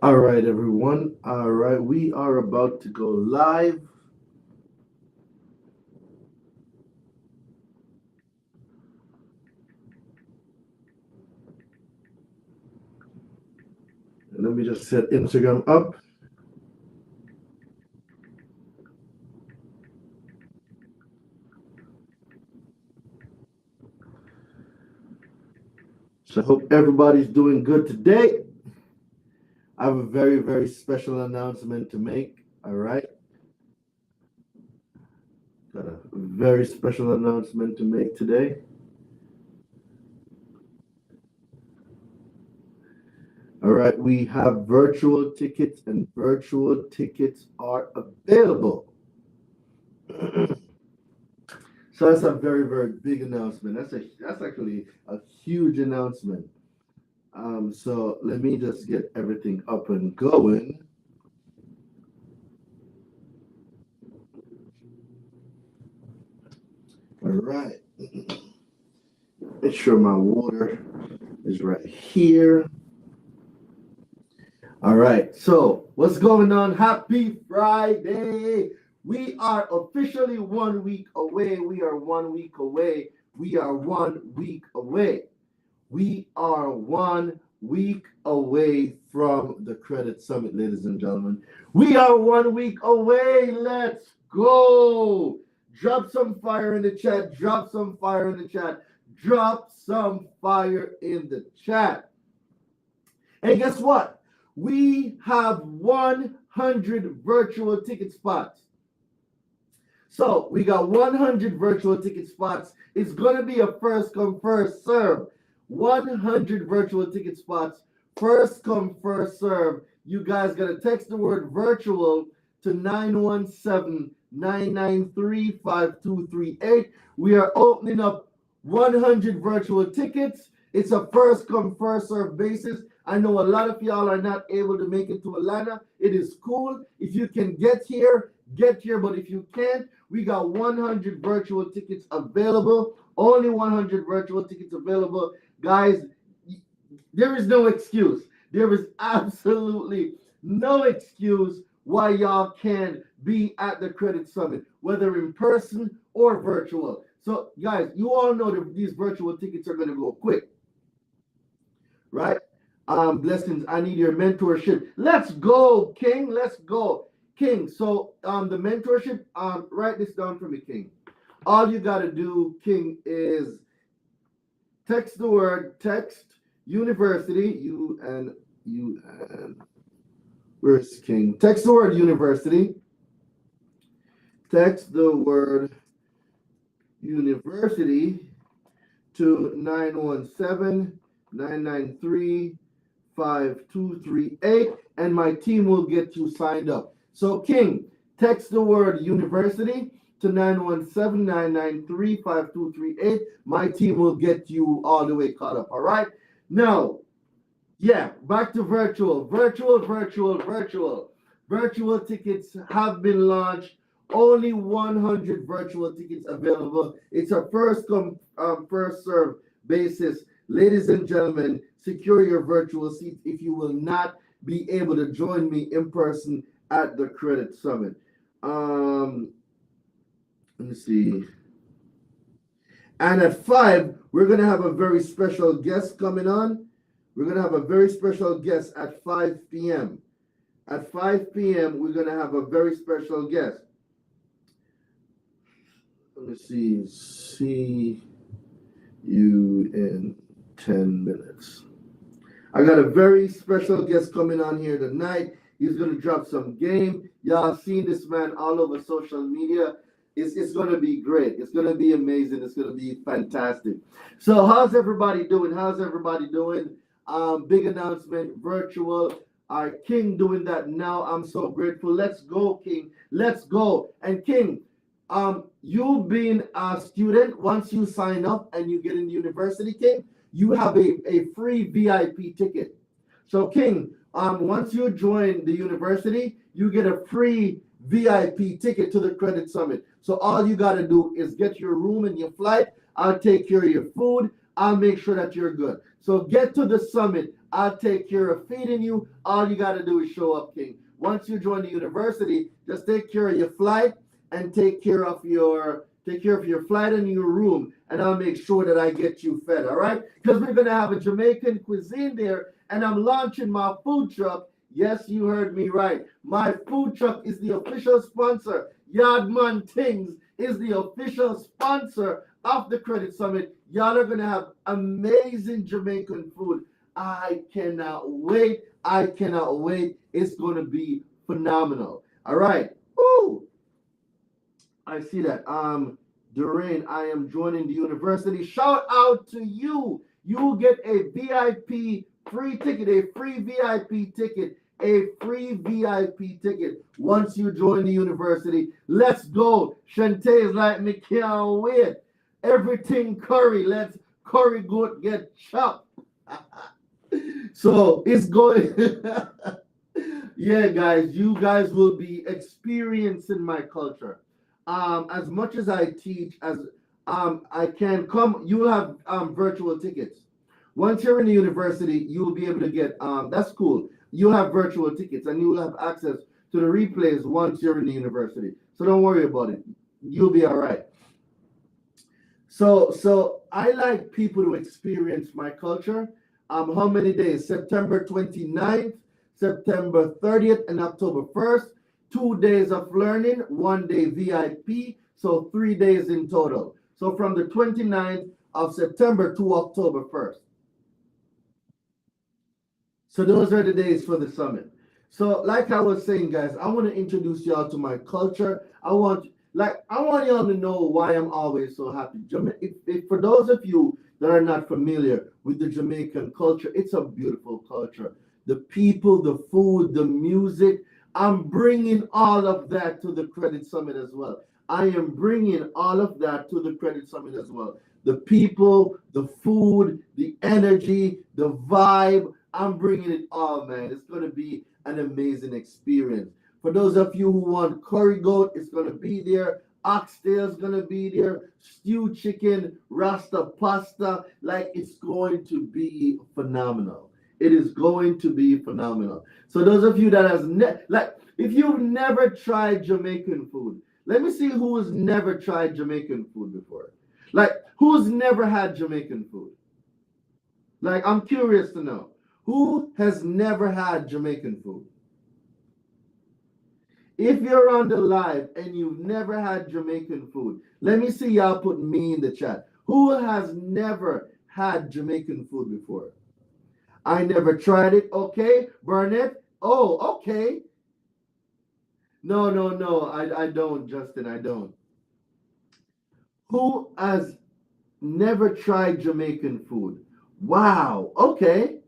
All right, everyone. All right, we are about to go live. Let me just set Instagram up. So I hope everybody's doing good today. I have a very, very special announcement to make. All right. Got a very special announcement to make today. All right, we have virtual tickets, and virtual tickets are available. So that's a very, very big announcement. That's actually a huge announcement. So let me just get everything up and going. All right. Make sure my water is right here. All right. So what's going on? Happy Friday. We are officially 1 week away. We are 1 week away. We are 1 week away. We are 1 week away from the Credit Summit, ladies and gentlemen. We are 1 week away. Let's go. Drop some fire in the chat. Drop some fire in the chat. Drop some fire in the chat. And guess what? We have 100 virtual ticket spots. So we got 100 virtual ticket spots. It's going to be a first come, first serve. 100 virtual ticket spots, first come, first serve. You guys got to text the word virtual to 917-993-5238. We are opening up 100 virtual tickets. It's a first come, first serve basis. I know a lot of y'all are not able to make it to Atlanta. It is cool. If you can get here, get here. But if you can't, we got 100 virtual tickets available. Only 100 virtual tickets available. Guys, there is no excuse. There is absolutely no excuse why y'all can be at the Credit Summit, whether in person or virtual. So, guys, you all know that these virtual tickets are going to go quick, right? Blessings, I need your mentorship. Let's go, King. Let's go, King. So, the mentorship, write this down for me, King. All you got to do, King, is text the word, text university, where's King? Text the word university. Text the word university to 917-993-5238, and my team will get you signed up. So, King, text the word university to 917-993-5238. My team will get you all the way caught up. All right. Now, yeah, back to virtual. Virtual tickets have been launched. Only 100 virtual tickets available. It's a first come, first serve basis. Ladies and gentlemen, secure your virtual seats if you will not be able to join me in person at the Credit Summit. Let me see. And at 5, we're going to have a very special guest coming on. We're going to have a very special guest at 5 p.m. At 5 p.m., we're going to have a very special guest. Let me see. See you in 10 minutes. I got a very special guest coming on here tonight. He's going to drop some game. Y'all seen this man all over social media. It's going to be great. It's going to be amazing. It's going to be fantastic. So how's everybody doing? Big announcement, virtual. Our King doing that now. I'm so grateful. Let's go, King. Let's go. And King, you being a student, once you sign up and you get in the university, King, you have a free VIP ticket. So King, once you join the university, you get a free VIP ticket to the Credit Summit. So all you got to do is get your room and your flight. I'll take care of your food. I'll make sure that you're good. So get to the summit. I'll take care of feeding you. All you got to do is show up, King. Once you join the university, just take care of your flight and take care of your flight and your room, and I'll make sure that I get you fed. All right? Because we're gonna have a Jamaican cuisine there, and I'm launching my food truck. Yes, you heard me right. My food truck is the official sponsor. Yardman Things is the official sponsor of the Credit Summit. Y'all are gonna have amazing Jamaican food. I cannot wait. I cannot wait. It's gonna be phenomenal. All right. Woo! I see that. Daraine, I am joining the university. Shout out to you. You will get a VIP free ticket, a free VIP ticket, a free VIP ticket once you join the university. Let's go. Shantae is like, me can't wait. Everything curry. Let's curry goat get chopped. So it's going. Yeah, guys, you guys will be experiencing my culture. As much as I teach, as I can come, you will have virtual tickets. Once you're in the university, you will be able to get that's cool. You'll have virtual tickets and you will have access to the replays once you're in the university. So don't worry about it. You'll be all right. So I like people to experience my culture. How many days? September 29th, September 30th, and October 1st. 2 days of learning, 1 day VIP, so 3 days in total. So from the 29th of September to October 1st. So those are the days for the summit. So like I was saying, guys, I want to introduce y'all to my culture. I want y'all to know why I'm always so happy. For those of you that are not familiar with the Jamaican culture, it's a beautiful culture. The people, the food, the music. I'm bringing all of that to the Credit Summit as well. I am bringing all of that to the Credit Summit as well. The people, the food, the energy, the vibe. I'm bringing it all, man. It's going to be an amazing experience. For those of you who want curry goat, it's going to be there. Oxtail is going to be there. Stewed chicken, rasta pasta. Like, it's going to be phenomenal. It is going to be phenomenal. So those of you that has if you've never tried Jamaican food, let me see who has never tried Jamaican food before. Like, who's never had Jamaican food? Like, I'm curious to know. Who has never had Jamaican food? If you're on the live and you've never had Jamaican food, let me see y'all put me in the chat. Who has never had Jamaican food before? I never tried it. Okay, Burnett. Oh, okay. No. I don't, Justin. I don't. Who has never tried Jamaican food? Wow. Okay.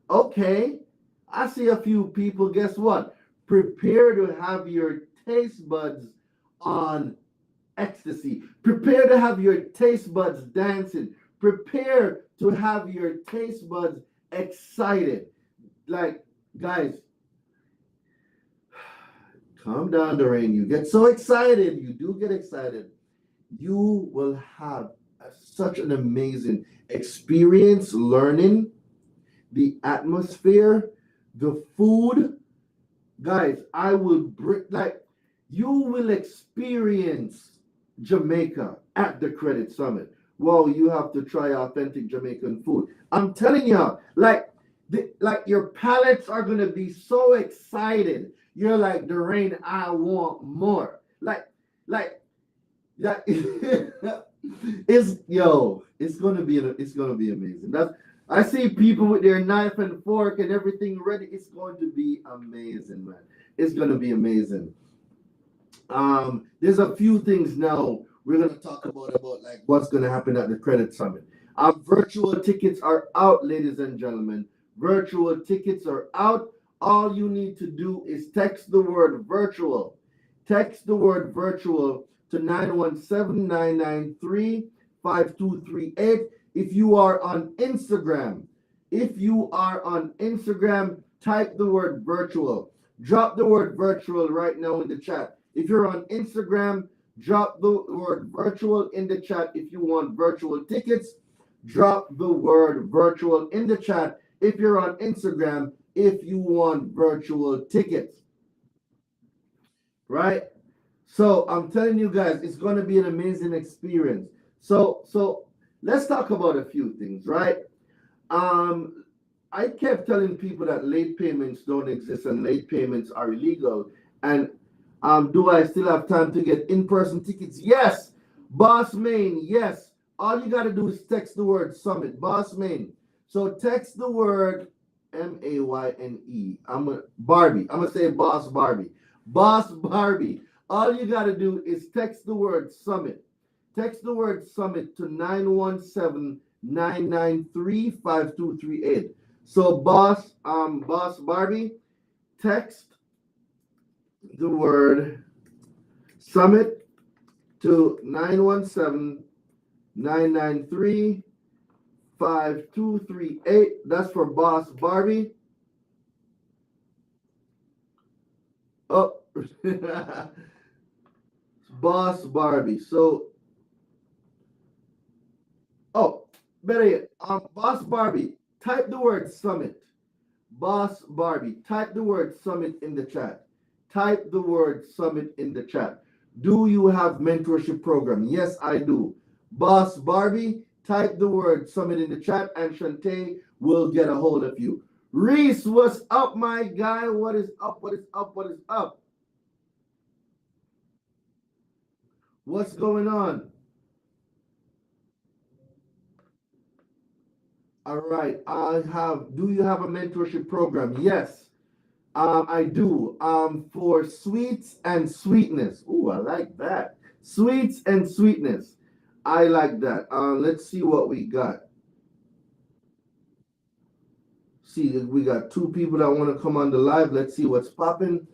I see a few people. Guess what? Prepare to have your taste buds on ecstasy. Prepare to have your taste buds dancing. Prepare to have your taste buds excited. Like, guys, calm down, Daraine. You get so excited. You do get excited. You will have such an amazing experience learning the atmosphere, the food. Guys, I will bring, like, you will experience Jamaica at the Credit Summit. Well, you have to try authentic Jamaican food. I'm telling you, like your palates are gonna be so excited. You're like, Daraine, I want more. Like that. It's gonna be amazing. I see people with their knife and fork and everything ready. It's going to be amazing, man. It's gonna be amazing. There's a few things now we're gonna talk about like what's gonna happen at the Credit Summit. Our virtual tickets are out, ladies and gentlemen. Virtual tickets are out. All you need to do is text the word virtual. Text the word virtual to 917-993-5238. If you are on Instagram, type the word virtual. Drop the word virtual right now in the chat. If you're on Instagram, drop the word virtual in the chat if you want virtual tickets. drop the word virtual in the chat if you're on Instagram, if you want virtual tickets, right? So I'm telling you guys, it's going to be an amazing experience. So let's talk about a few things, right? I kept telling people that late payments don't exist and late payments are illegal. And do I still have time to get in-person tickets? Yes. Boss Main, yes. All you got to do is text the word summit, Boss Main. So text the word Mayne. Barbie. I'm going to say Boss Barbie. Boss Barbie. All you got to do is text the word summit. Text the word summit to 917-993-5238. So Boss Barbie, text the word summit to 917-993-5238. That's for Boss Barbie. Oh, Boss Barbie. So, better yet, Boss Barbie, type the word summit. Boss Barbie, type the word summit in the chat. Type the word summit in the chat. Do you have mentorship program? Yes, I do. Boss Barbie, type the word summit in the chat and Shantae will get a hold of you. Reese, what's up, my guy? What is up? What is up? What is up? What's going on? All right. Do you have a mentorship program? Yes, I do. For sweets and sweetness. Ooh, I like that. Sweets and sweetness. I like that. Let's see what we got. See, we got 2 people that want to come on the live. Let's see what's popping.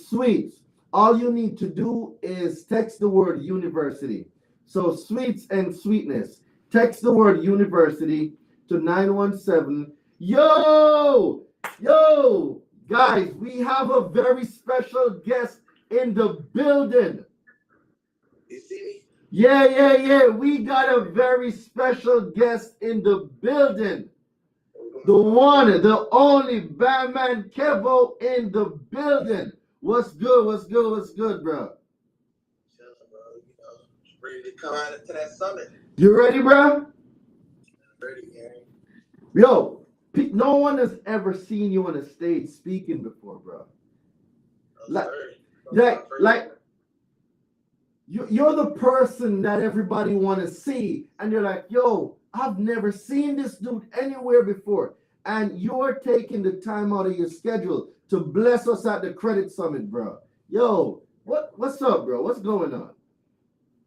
Sweets. All you need to do is text the word university. So sweets and sweetness. Text the word university to 917. Yo, guys, we have a very special guest in the building. You see me? Yeah. We got a very special guest in the building. The one, the only BandMan Kevo in the building. What's good, bro? Chilling, bro. Ready to come out to that summit. You ready, bro? Ready, man. Yo, no one has ever seen you on a stage speaking before, bro. You're the person that everybody want to see, and you're like, yo, I've never seen this dude anywhere before, and you're taking the time out of your schedule to bless us at the Credit Summit, bro. Yo, what's up, bro? What's going on?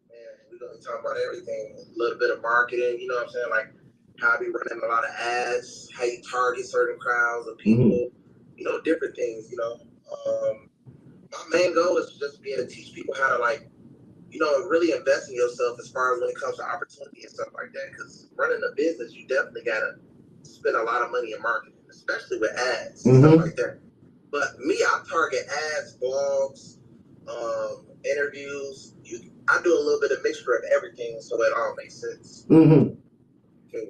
Man, we're gonna talk about everything, a little bit of marketing. You know what I'm saying? Like how I be running a lot of ads, how you target certain crowds of people. You know, different things. You know, my main goal is just to be able to teach people how to really invest in yourself as far as when it comes to opportunity and stuff like that. Because running a business, you definitely gotta spend a lot of money in marketing, especially with ads and stuff like that. But me, I target ads, blogs, interviews. I do a little bit of mixture of everything, so it all makes sense. Okay,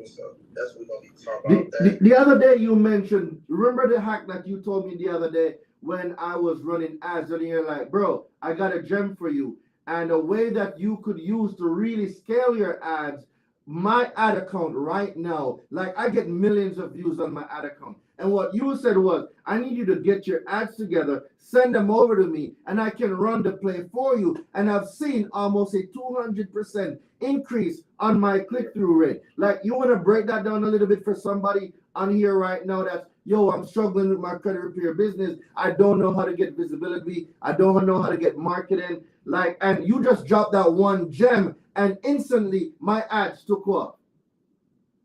so that's what we're gonna be talking about. The other day you mentioned, remember the hack that you told me the other day when I was running ads, and you're like, bro, I got a gem for you. And a way that you could use to really scale your ads, my ad account right now, like I get millions of views on my ad account. And what you said was, I need you to get your ads together, send them over to me, and I can run the play for you. And I've seen almost a 200% increase on my click-through rate. Like, you want to break that down a little bit for somebody on here right now that's, yo, I'm struggling with my credit repair business. I don't know how to get visibility. I don't know how to get marketing. Like, and you just dropped that one gem, and instantly my ads took off.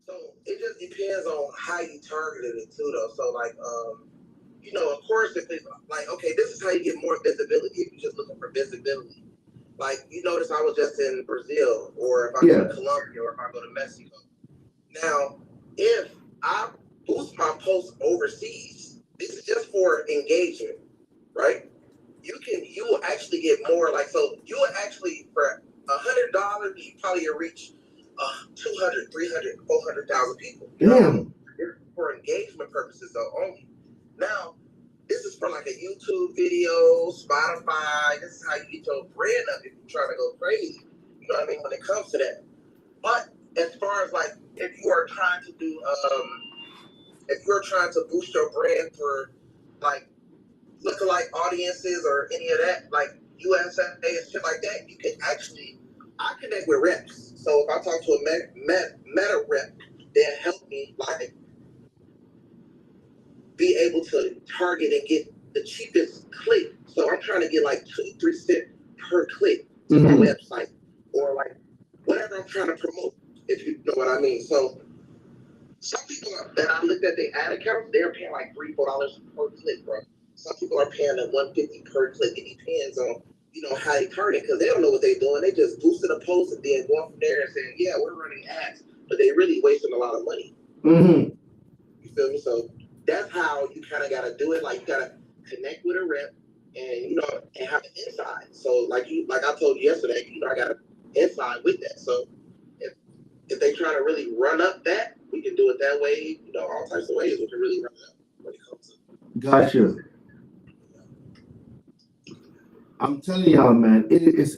So it just depends on how you targeted it too, though. So like, of course, if it's like, okay, this is how you get more visibility if you're just looking for visibility. Like, you notice I was just in Brazil, or if I go to Colombia, or if I go to Mexico. Now, if I boost my posts overseas, this is just for engagement, right? You will actually get more, like, so you will actually, for $100, you probably reach 200, 300, 400,000 people. Damn. Know what I mean? It's for engagement purposes though only. Now, this is for like a YouTube video, Spotify. This is how you get your brand up if you're trying to go crazy. You know what I mean? When it comes to that. But as far as like if you are trying to do if you're trying to boost your brand for like lookalike audiences or any of that, like USA and shit like that, you can actually, I connect with reps. So if I talk to a meta rep, they'll help me like be able to target and get the cheapest click. So I'm trying to get like 2-3 cents per click to my website or like whatever I'm trying to promote, if you know what I mean. So some people that I looked at their ad accounts, they're paying like $3-4 per click, bro. Some people are paying at $150 per click. It depends on, you know, how they target, because they don't know what they're doing. They just boosted a post and then going from there and saying, yeah, we're running ads, but they really wasting a lot of money. You feel me? So that's how you kind of got to do it. Like, you got to connect with a rep and, you know, and have an inside. So like I told you yesterday, you know, I got an inside with that. So if they try to really run up that, we can do it that way. You know, all types of ways we can really run it up when it comes to. Gotcha. I'm telling y'all, man, it's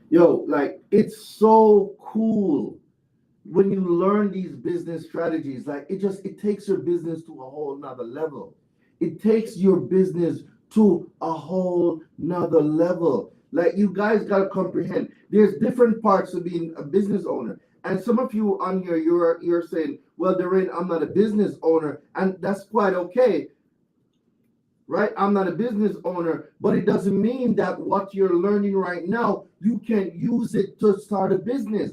yo, like, it's so cool when you learn these business strategies. Like, it takes your business to a whole nother level. It takes your business to a whole nother level. Like, you guys gotta comprehend. There's different parts of being a business owner. And some of you on here, you're saying, well, Daraine, I'm not a business owner, and that's quite okay. Right? I'm not a business owner, but it doesn't mean that what you're learning right now, you can use it to start a business.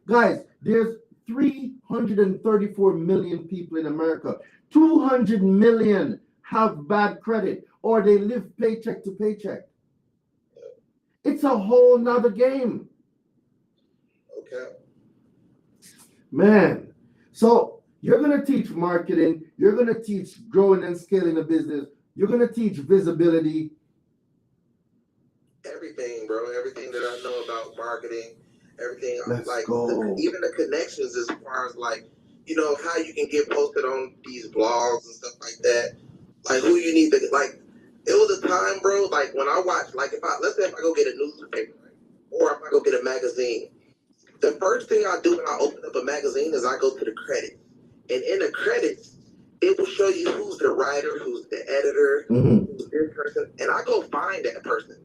Guys, there's 334 million people in America. 200 million have bad credit, or they live paycheck to paycheck. It's a whole nother game. Okay. Man, so you're going to teach marketing. You're going to teach growing and scaling a business. You're going to teach visibility. Everything, bro. Everything that I know about marketing, everything. Let's like go. Even the connections as far as like, you know, how you can get posted on these blogs and stuff like that. Like who you need to, like, it was a time, bro, like when I watched, like let's say if I go get a newspaper, right? Or if I go get a magazine, the first thing I do when I open up a magazine is I go to the credits. And in the credits, it will show you who's the writer, who's the editor, who's this person, and I go find that person.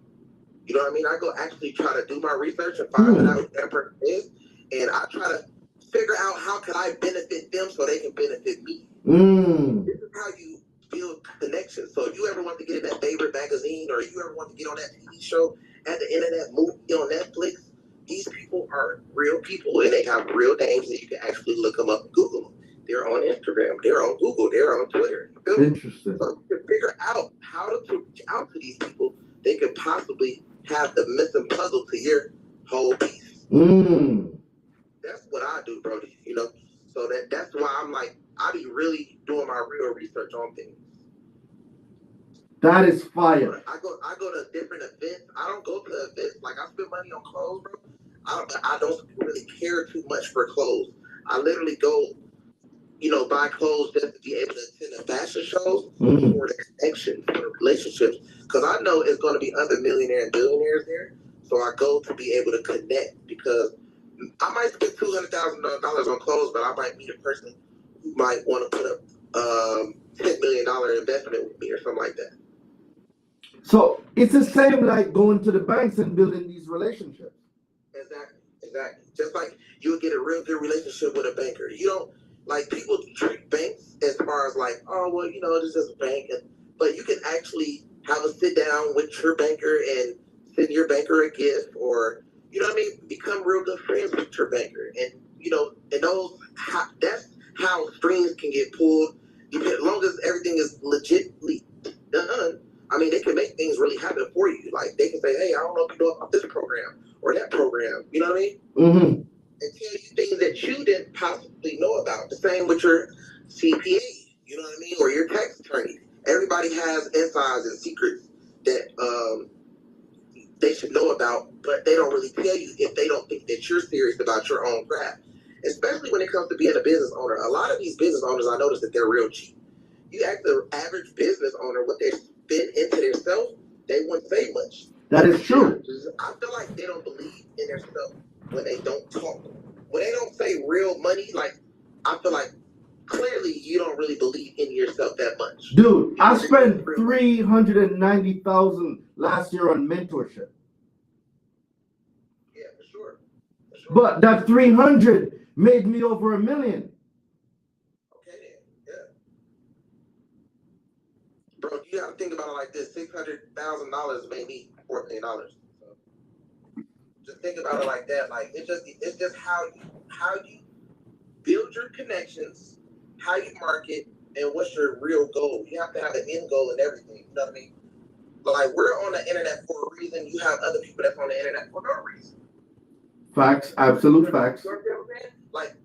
You know what I mean? I go actually try to do my research and find out who that person is, and I try to figure out how can I benefit them so they can benefit me. This is how you build connections. So if you ever want to get in that favorite magazine, or you ever want to get on that TV show, at the end of that movie on Netflix, these people are real people and they have real names, and you can actually look them up and Google them. They're on Instagram, they're on Google, they're on Twitter. Interesting. So you can figure out how to reach out to these people. They could possibly have the missing puzzle to your whole piece. That's what I do, bro. You know, so that's why I'm like, I be really doing my real research on things. That is fire. I go to different events. I don't go to events like I spend money on clothes, bro. I don't really care too much for clothes. I literally go, you know, buy clothes just to be able to attend the fashion shows for the connection, for the relationships. Because I know it's going to be other millionaires and billionaires there. So I go to be able to connect, because I might spend $200,000 on clothes, but I might meet a person who might want to put up $10 million investment with me or something like that. So it's the same like going to the banks and building these relationships. Exactly. Just like you would get a real good relationship with a banker. You don't, like, people treat banks as far as like, oh, well, you know, this is a bank. But you can actually have a sit down with your banker and send your banker a gift, or, you know what I mean, become real good friends with your banker. And, you know, and that's how strings can get pulled. As long as everything is legitimately done, I mean, they can make things really happen for you. Like, they can say, hey, I don't know if you know about this program or that program. You know what I mean? And tell you things that you didn't possibly know about. The same with your CPA, you know what I mean, or your tax attorney. Everybody has insides and secrets that they should know about, but they don't really tell you if they don't think that you're serious about your own craft. Especially when it comes to being a business owner. A lot of these business owners, I noticed that they're real cheap. You ask the average business owner what they spend into themselves, they wouldn't say much. That is true. I feel like they don't believe in themselves when they don't talk. When they don't say real money, like, I feel like clearly you don't really believe in yourself that much. Dude, I spent $390,000 last year on mentorship. Yeah, for sure. But that 300 made me over $1 million. Okay, then. Yeah. Bro, you got to think about it like this: $600,000 made me $4 million. So just think about it like that. Like it's just how you build your connections, how you market, and what's your real goal. You have to have an end goal in everything. You know what I mean? Like we're on the internet for a reason. You have other people that's on the internet for no reason. Facts, absolute facts. You know what I'm saying? Like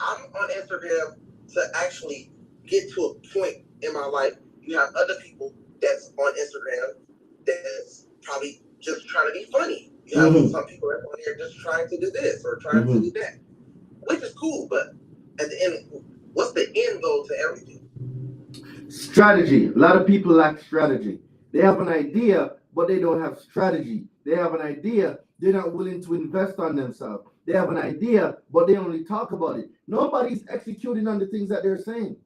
I'm on Instagram to actually get to a point in my life. You have other people that's on Instagram that's probably just trying to be funny. You have some people that are on here just trying to do this or trying to do that, which is cool. But at the end, what's the end goal to everything? Strategy. A lot of people lack strategy. They have an idea, but they don't have strategy. They have an idea, they're not willing to invest on themselves. They have an idea, but they only talk about it. Nobody's executing on the things that they're saying.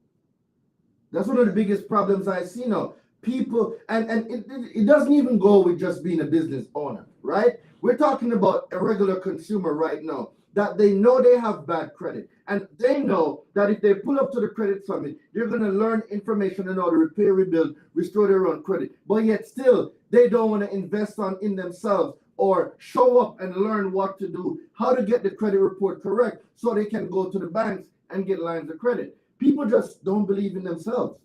That's one of the biggest problems I see now. People, and it doesn't even go with just being a business owner, right? We're talking about a regular consumer right now, that they know they have bad credit. And they know that if they pull up to the credit summit, they're going to learn information on how to repair, rebuild, restore their own credit. But yet still, they don't want to invest in themselves or show up and learn what to do, how to get the credit report correct so they can go to the banks and get lines of credit. People just don't believe in themselves.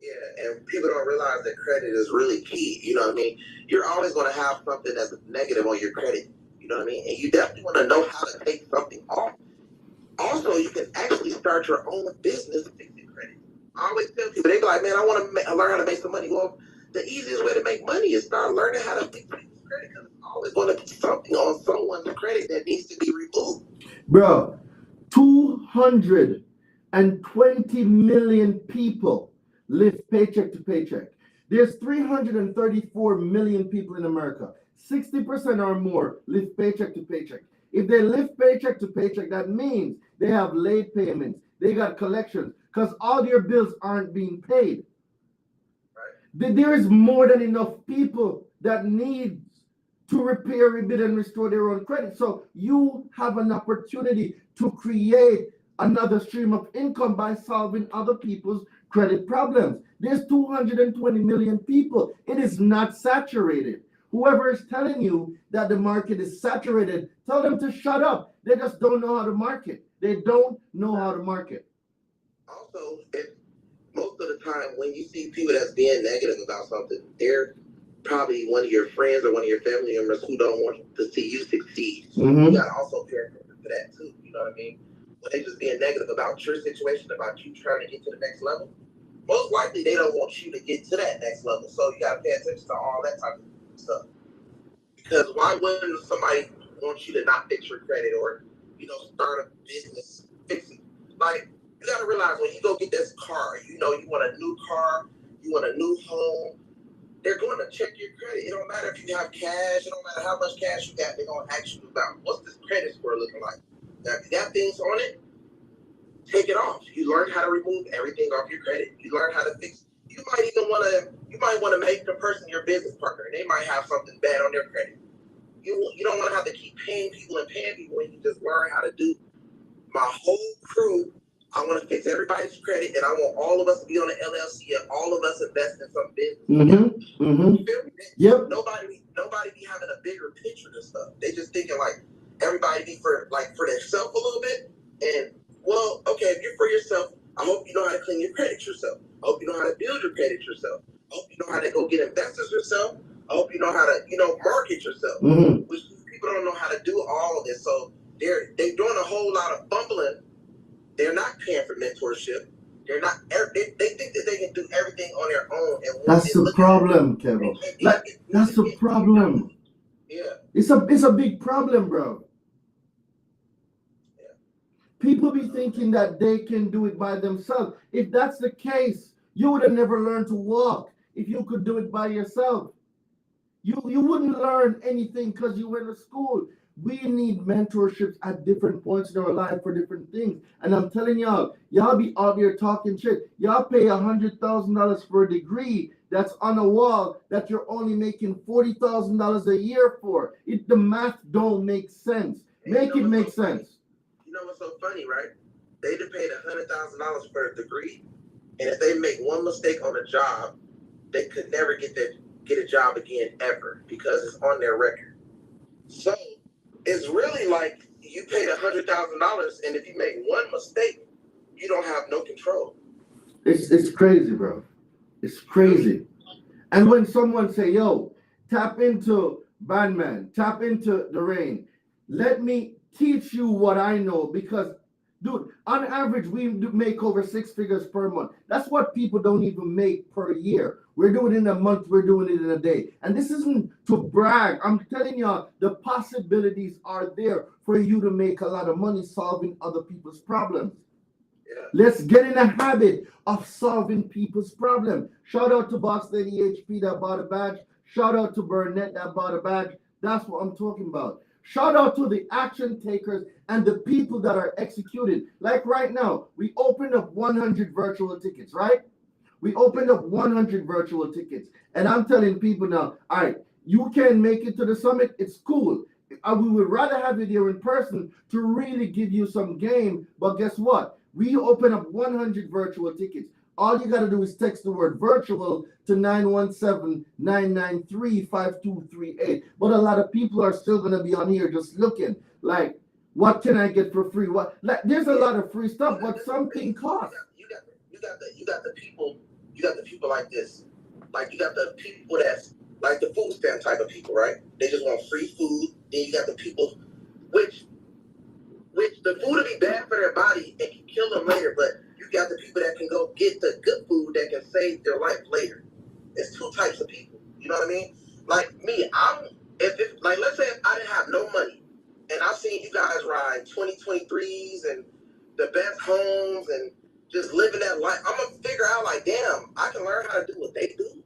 Yeah, and people don't realize that credit is really key. You know what I mean? You're always going to have something that's negative on your credit. You know what I mean? And you definitely want to know how to take something off. Also, you can actually start your own business fixing credit. I always tell people, they be like, man, I want to learn how to make some money. Well, the easiest way to make money is start learning how to fix people's credit, because it's always going to be something on someone's credit that needs to be removed. Bro, 220 million people live paycheck to paycheck. There's 334 million people in America. 60% or more live paycheck to paycheck. If they live paycheck to paycheck, that means they have late payments, they got collections, because all their bills aren't being paid. Right. There is more than enough people that need to repair, rebuild, and restore their own credit. So you have an opportunity to create another stream of income by solving other people's credit problems. There's 220 million people. It is not saturated. Whoever is telling you that the market is saturated, tell them to shut up. They just don't know how to market. They don't know how to market. Also, most of the time when you see people that's being negative about something, they're probably one of your friends or one of your family members who don't want to see you succeed. So you got to also pay attention to that too. You know what I mean? When they just being negative about your situation, about you trying to get to the next level, most likely they don't want you to get to that next level. So you got to pay attention to all that type of stuff. Because why wouldn't somebody want you to not fix your credit or, start a business fixing? Like, you got to realize when you go get this car, you want a new car, you want a new home, they're going to check your credit. It don't matter if you have cash, it don't matter how much cash you got, they're going to ask you about what's this credit score looking like. Now, if you got things on it, take it off. You learn how to remove everything off your credit. You learn how to fix. You might want to make the person your business partner, and they might have something bad on their credit. You don't want to have to keep paying people when you just learn how to do. My whole crew, I want to fix everybody's credit, and I want all of us to be on an LLC and all of us invest in some business. Yep. Nobody be having a bigger picture of stuff. They just thinking like everybody be for themselves a little bit. And well, okay, if you're for yourself, I hope you know how to clean your credit yourself. I hope you know how to build your credit yourself. I hope you know how to go get investors yourself. I hope you know how to, market yourself. Which people don't know how to do all of this. So they're doing a whole lot of fumbling. They're not paying for mentorship. They're not. They think that they can do everything on their own. And that's the problem, Kevo. That's the problem. Yeah. It's a big problem, bro. Yeah. People be thinking that they can do it by themselves. If that's the case, you would have never learned to walk if you could do it by yourself. You wouldn't learn anything because you went to school. We need mentorships at different points in our life for different things. And I'm telling y'all be out there talking shit. Y'all pay $100,000 for a degree that's on a wall that you're only making $40,000 a year for. The math don't make sense. Make it make sense. You know what's so funny, right? They just paid $100,000 for a degree, and if they make one mistake on a job, they could never get a job again ever because it's on their record. So it's really like you paid $100,000, and if you make one mistake, you don't have no control. It's crazy, bro. It's crazy. And when someone say, "Yo, tap into BandMan, tap into Daraine, let me teach you what I know," because, dude, on average, we make over 6 figures per month. That's what people don't even make per year. We're doing it in a month, we're doing it in a day. And this isn't to brag. I'm telling y'all, the possibilities are there for you to make a lot of money solving other people's problems. Yeah. Let's get in a habit of solving people's problems. Shout out to Boss Lady HP that bought a badge. Shout out to Burnett that bought a badge. That's what I'm talking about. Shout out to the action takers and the people that are executed. Like right now, we opened up 100 virtual tickets, right? We opened up 100 virtual tickets. And I'm telling people now, all right, you can make it to the summit. It's cool. We would rather have you there in person to really give you some game. But guess what? We open up 100 virtual tickets. All you got to do is text the word virtual to 917-993-5238. But a lot of people are still going to be on here just looking like, what can I get for free? What? Like, there's a lot of free stuff, but something costs. You got the people. You got the people like this. Like you got the people that's like the food stamp type of people, right? They just want free food. Then you got the people which the food will be bad for their body and can kill them later, but you got the people that can go get the good food that can save their life later. It's two types of people. You know what I mean? Like me, if like let's say if I didn't have no money and I've seen you guys ride 2023s and the best homes and just living that life, I'm gonna figure out like, damn, I can learn how to do what they do.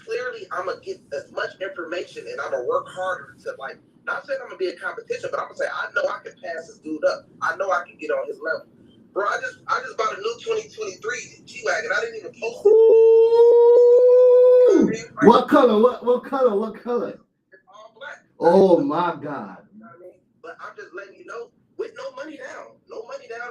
Clearly, I'm gonna get as much information and I'm gonna work harder to like. Not saying I'm gonna be a competition, but I'm gonna say I know I can pass this dude up. I know I can get on his level. Bro, I just bought a new 2023 G-Wagon. I didn't even post it. You know what I mean? Like, what color? What color? It's all black. Oh my God. You know what I mean? But I'm just letting you know, with no money down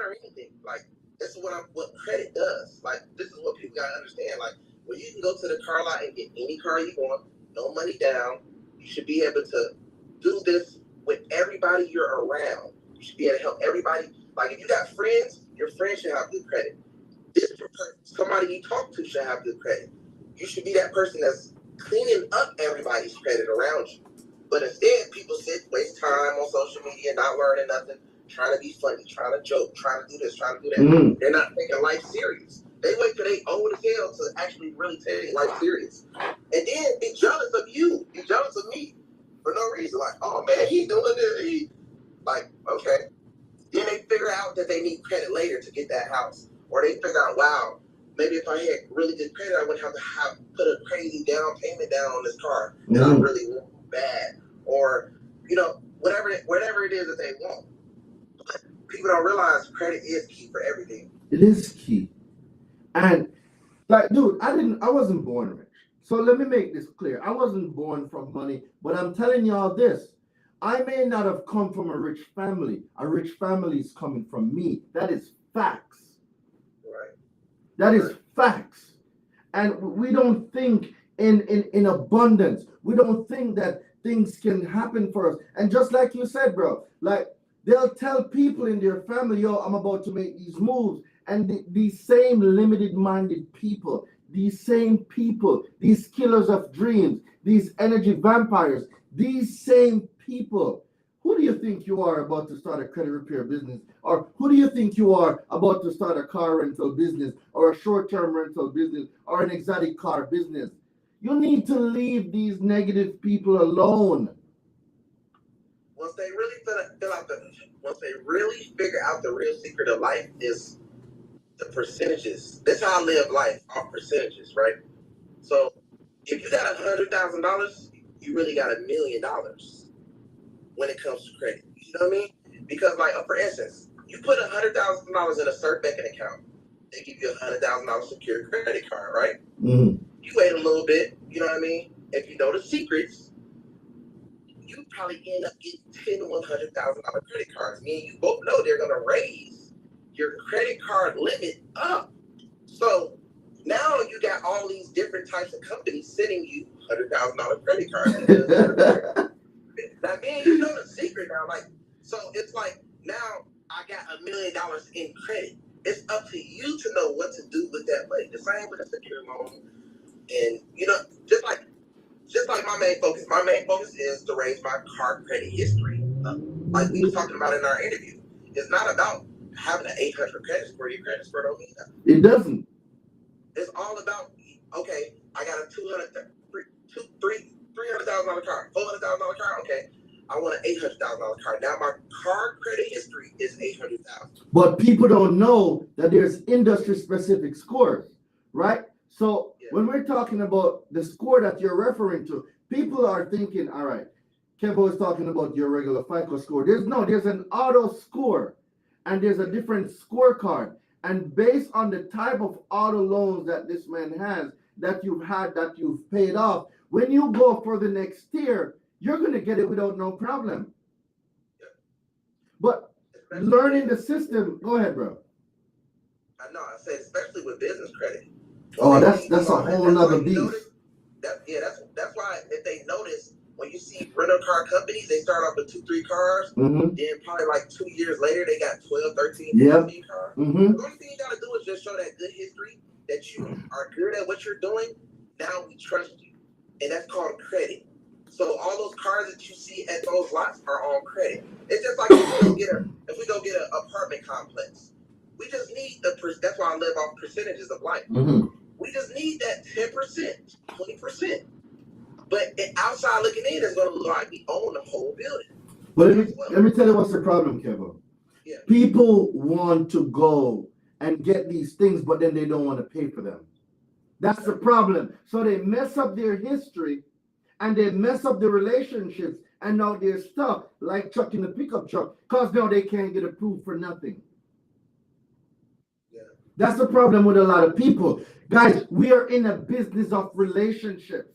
or anything. Like this is what credit does. Like this is what people gotta understand. Like when you can go to the car lot and get any car you want, no money down, you should be able to do this with everybody you're around. You should be able to help everybody. Like if you got friends, your friends should have good credit. Somebody you talk to should have good credit. You should be that person that's cleaning up everybody's credit around you. But instead, people waste time on social media, not learning nothing, trying to be funny, trying to joke, trying to do this, trying to do that. They're not taking life serious. They wait till they old as hell to actually really take life serious. And then be jealous of you, be jealous of me. For no reason, like, oh man, he's doing this. Like, okay. Then they figure out that they need credit later to get that house, or they figure out, wow, maybe if I had really good credit, I wouldn't have to put a crazy down payment down on this car that I really want bad, or whatever it is that they want. But people don't realize credit is key for everything. It is key, and like, dude, I wasn't born rich. So let me make this clear. I wasn't born from money, but I'm telling y'all this. I may not have come from a rich family. A rich family is coming from me. That is facts. Right. That is facts. And we don't think in abundance. We don't think that things can happen for us. And just like you said, bro, like they'll tell people in their family, yo, I'm about to make these moves. And these same limited-minded people, these same people, these killers of dreams, these energy vampires, these same people, who do you think you are about to start a credit repair business? Or who do you think you are about to start a car rental business or a short-term rental business or an exotic car business? You need to leave these negative people alone. once they really once they really figure out the real secret of life is the percentages. That's how I live life, off percentages, right? So if you got $100,000, you really got $1 million when it comes to credit. You know what I mean? Because like for instance, you put $100,000 in a certain banking account, they give you $100,000 secured credit card, right? Mm-hmm. You wait a little bit, you know what I mean? If you know the secrets, you probably end up getting $10,000 to $100,000 credit cards. Me and you both know they're gonna raise your credit card limit up. So now you got all these different types of companies sending you $100,000 credit cards. Now, man, you know the secret now. Like, so it's like now I got $1 million in credit. It's up to you to know what to do with that money. The same with a secured loan, and you know, just like my main focus. My main focus is to raise my card credit history. Like we were talking about in our interview, it's not about having an 800 credit score. Your credit score don't mean nothing. It doesn't. It's all about, okay, I got a $300,000 card, $400,000 card. Okay, I want an $800,000 card. Now my card credit history is $800,000. But people don't know that there's industry specific scores, right? So when we're talking about the score that you're referring to, people are thinking, all right, Kevo is talking about your regular FICO score. There's an auto score, and there's a different scorecard. And based on the type of auto loans that this man has, that you've paid off, when you go for the next tier, you're going to get it without no problem. But learning the system, go ahead, bro. I know, I said especially with business credit. Oh, that's a whole nother beast. That's why if they notice, when you see rental car companies, they start off with 2-3 cars. Mm-hmm. Then probably like 2 years later, they got 12, 13, 15 cars. Mm-hmm. The only thing you got to do is just show that good history, that you are good at what you're doing. Now we trust you. And that's called credit. So all those cars that you see at those lots are on credit. It's just like if we go get an apartment complex. We just need that's why I live off percentages of life. Mm-hmm. We just need that 10%, 20%. But outside looking in, it's going to look like we own the whole building. But let me tell you what's the problem, Kevo. Yeah. People want to go and get these things, but then they don't want to pay for them. That's the problem. So they mess up their history, and they mess up the relationships, and now they're stuck like Chuck in the pickup truck, because now they can't get approved for nothing. Yeah. That's the problem with a lot of people. Guys, we are in a business of relationships.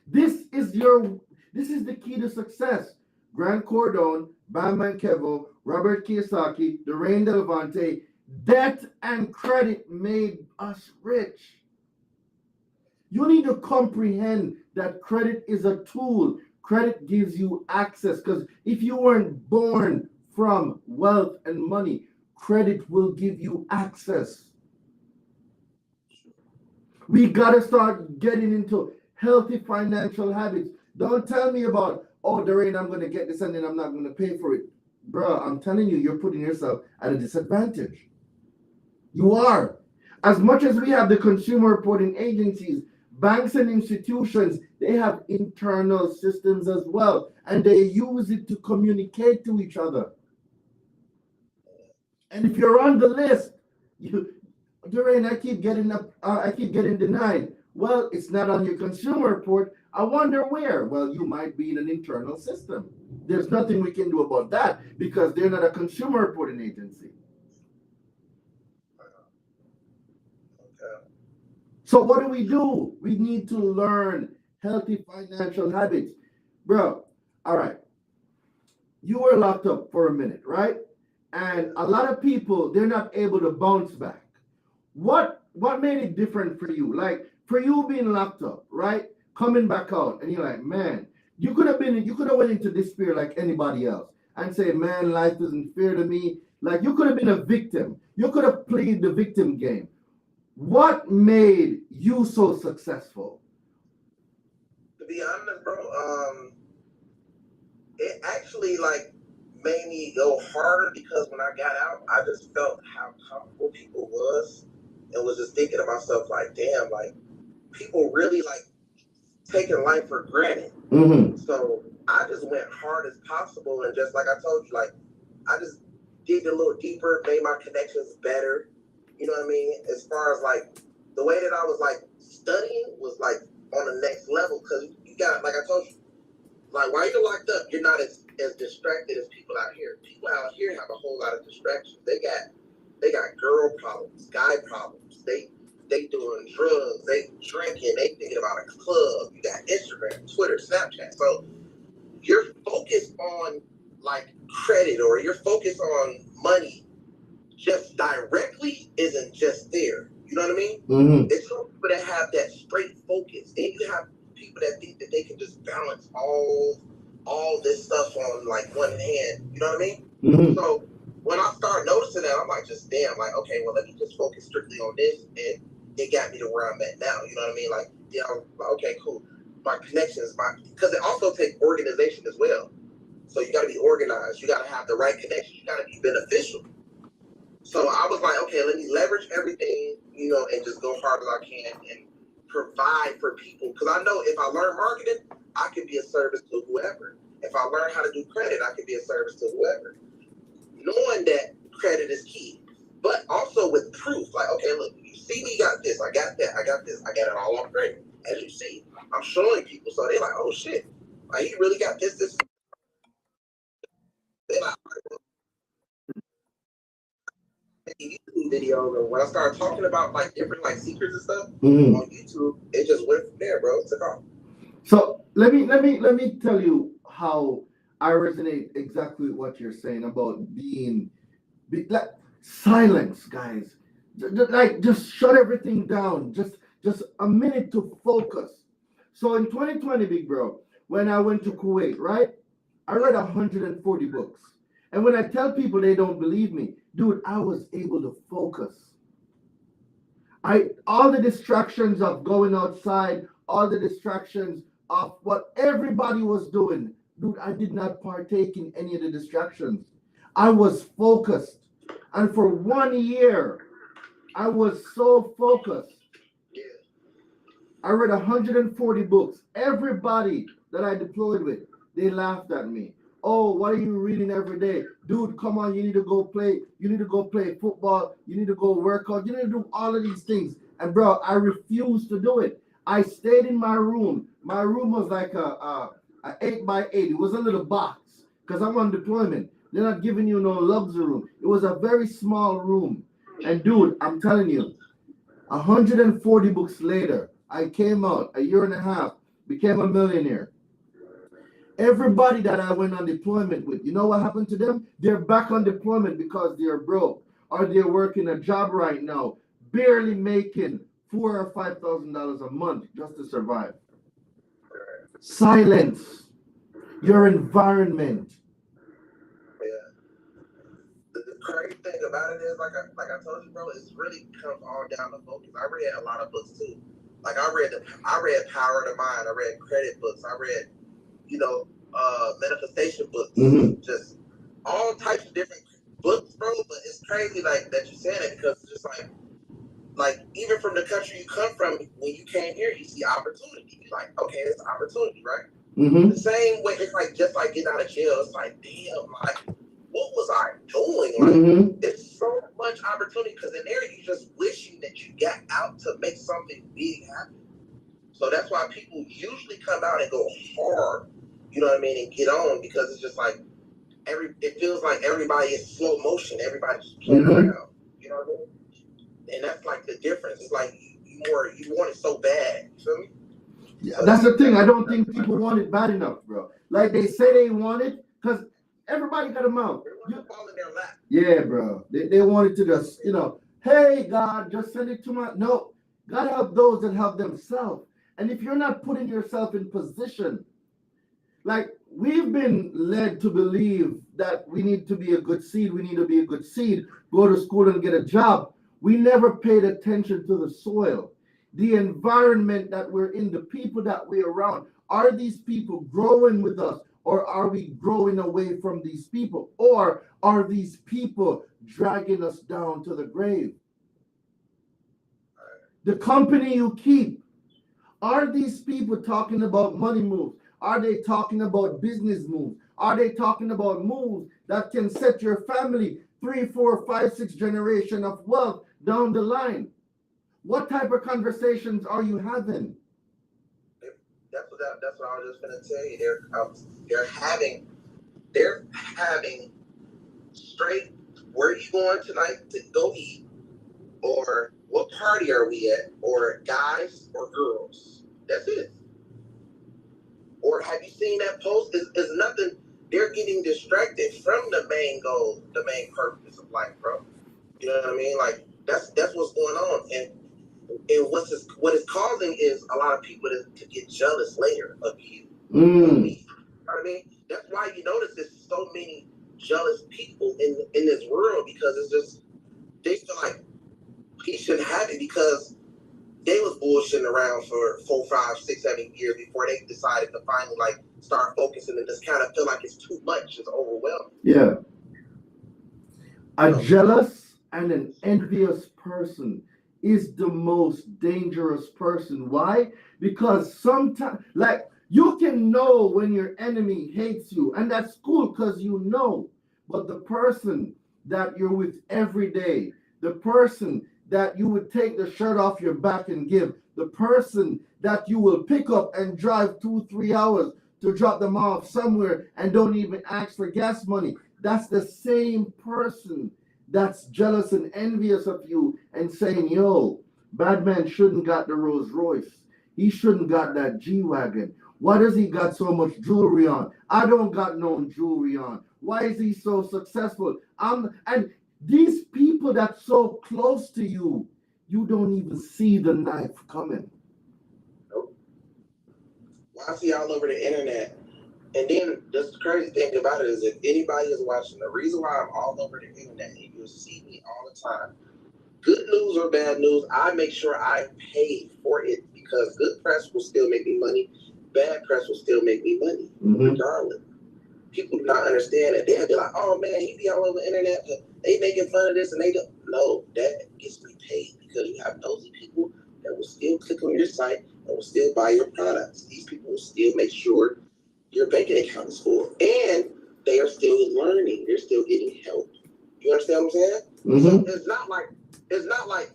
This is the key to success. Grant Cardone, BandMan Kevo, Robert Kiyosaki, Daraine Delevante, debt and credit made us rich. You need to comprehend that credit is a tool. Credit gives you access, because if you weren't born from wealth and money, credit will give you access. We got to start getting into healthy financial habits. Don't tell me about, oh, Daraine, I'm going to get this and then I'm not going to pay for it. Bro, I'm telling you, you're putting yourself at a disadvantage. You are. As much as we have the consumer reporting agencies, banks and institutions, they have internal systems as well, and they use it to communicate to each other. And if you're on the list, Daraine, I keep getting denied. Well, it's not on your consumer report. I wonder where. Well, you might be in an internal system. There's nothing we can do about that because they're not a consumer reporting agency. Okay. So what do? We need to learn healthy financial habits. Bro, all right. You were locked up for a minute, right? And a lot of people, they're not able to bounce back. What made it different for you? Like, for you being locked up, right? Coming back out, and you're like, man, you could have went into despair like anybody else and say, man, life isn't fair to me. Like, you could have been a victim. You could have played the victim game. What made you so successful? To be honest, bro, it actually made me go harder, because when I got out, I just felt how comfortable people was, and was just thinking to myself, like, damn, like, people really taking life for granted. Mm-hmm. So I just went hard as possible, and just like I told you, like I just digged a little deeper, made my connections better. You know what I mean? As far as like the way that I was like studying was like on the next level, because you got, like I told you, like while you're locked up, you're not as distracted as people out here. People out here have a whole lot of distractions. They got girl problems, guy problems. They doing drugs, they drinking, they thinking about a club. You got Instagram, Twitter, Snapchat. So you're focused on like credit, or you're focused on money just directly isn't just there. You know what I mean? Mm-hmm. It's some people that have that straight focus. Then you have people that think that they can just balance all this stuff on like one hand. You know what I mean? Mm-hmm. So when I start noticing that, I'm like, just damn, like, okay, well, let me just focus strictly on this, and it got me to where I'm at now. You know what I mean? Like, yeah, I'm like, okay, cool. My connections, because it also takes organization as well. So you got to be organized. You got to have the right connections. You got to be beneficial. So I was like, okay, let me leverage everything, you know, and just go hard as I can and provide for people. Because I know if I learn marketing, I can be a service to whoever. If I learn how to do credit, I can be a service to whoever. Knowing that credit is key, but also with proof. Like, okay, look, you see me got this, I got that, I got this, I got it all on credit. As you see, I'm showing people, so they're like, oh shit, like he really got this. They're like, YouTube videos, and when I started talking about like different like secrets and stuff on YouTube, it just went from there, bro. It took off. So let me tell you how I resonate exactly with what you're saying about like silence, guys. Like just shut everything down. Just a minute to focus. So in 2020, big bro, when I went to Kuwait, right? I read 140 books. And when I tell people, they don't believe me, dude, I was able to focus. All the distractions of going outside, all the distractions of what everybody was doing, dude, I did not partake in any of the distractions. I was focused. And for 1 year, I was so focused. I read 140 books. Everybody that I deployed with, they laughed at me. Oh, what are you reading every day? Dude, come on, you need to go play. You need to go play football. You need to go work out. You need to do all of these things. And bro, I refused to do it. I stayed in my room. My room was like a 8x8. It was a little box because I'm on deployment. They're not giving you no luxury room. It was a very small room. And dude, I'm telling you, 140 books later, I came out a year and a half, became a millionaire. Everybody that I went on deployment with, you know what happened to them? They're back on deployment because they're broke, or they're working a job right now, barely making $4,000 or $5,000 a month just to survive. Silence your environment. Yeah. The crazy thing about it is, like I told you, bro, it's really comes all down to focus. I read a lot of books too. Like I read Power of the Mind. I read credit books. I read, manifestation books, just all types of different books, bro. But it's crazy, like that you're saying it, because it's just like even from the country you come from, when you came here, you see opportunity. You're like, okay, it's opportunity, right? The same way, it's like just like getting out of jail. It's like, damn, like what was I doing? Like it's so much opportunity, because in there you just wishing that you got out to make something big happen. So that's why people usually come out and go hard, you know what I mean, and get on, because it's just like it feels like everybody is slow motion, everybody just playing around, you know what I mean? And that's like the difference. It's like you want it so bad, you feel me? Yeah, so that's the thing. I don't think people want it bad enough, bro. Like they say they want it, because everybody got a mouth. Fall in their lap. Yeah, bro. They want it to just, hey, God, just send it to my. No, God help those that help themselves. And if you're not putting yourself in position, like we've been led to believe that we need to be a good seed, go to school and get a job. We never paid attention to the soil, the environment that we're in, the people that we're around. Are these people growing with us, or are we growing away from these people? Or are these people dragging us down to the grave? The company you keep, are these people talking about money moves? Are they talking about business moves? Are they talking about moves that can set your family 3, 4, 5, 6 generation of wealth down the line? What type of conversations are you having? That's what I was just gonna tell you. They're having straight. Where are you going tonight to go eat? Or what party are we at? Or guys or girls? That's it. Or have you seen that post? It's nothing. They're getting distracted from the main goal, the main purpose of life, bro. You know what I mean? Like that's what's going on, and what it's causing is a lot of people to get jealous later of you. You know what I mean? That's why you notice there's so many jealous people in this world, because it's just they feel like he shouldn't have it because they was bullshitting around for 4, 5, 6, 7 years before they decided to finally like start focusing and just kind of feel like it's too much, it's overwhelming. Yeah. A jealous and an envious person is the most dangerous person. Why? Because sometimes, like, you can know when your enemy hates you, and that's cool because you know. But the person that you're with every day, the person that you would take the shirt off your back and give, the person that you will pick up and drive 2, 3 hours to drop them off somewhere and don't even ask for gas money, that's the same person that's jealous and envious of you and saying, yo, BandMan shouldn't got the Rolls Royce. He shouldn't got that G-Wagon. Why does he got so much jewelry on? I don't got no jewelry on. Why is he so successful? And these people that's so close to you, you don't even see the knife coming. Nope. Well, I see all over the internet. And then the crazy thing about it is, if anybody is watching, the reason why I'm all over the internet and you'll see me all the time, good news or bad news, I make sure I pay for it, because good press will still make me money, bad press will still make me money, regardless. People do not understand it. They'll be like, oh man, he be all over the internet, but they making fun of this and they don't. No, that gets me paid, because you have nosy people that will still click on your site and will still buy your products. These people will still make sure your bank account is full, and they are still learning. They're still getting help. You understand what I'm saying? So it's not like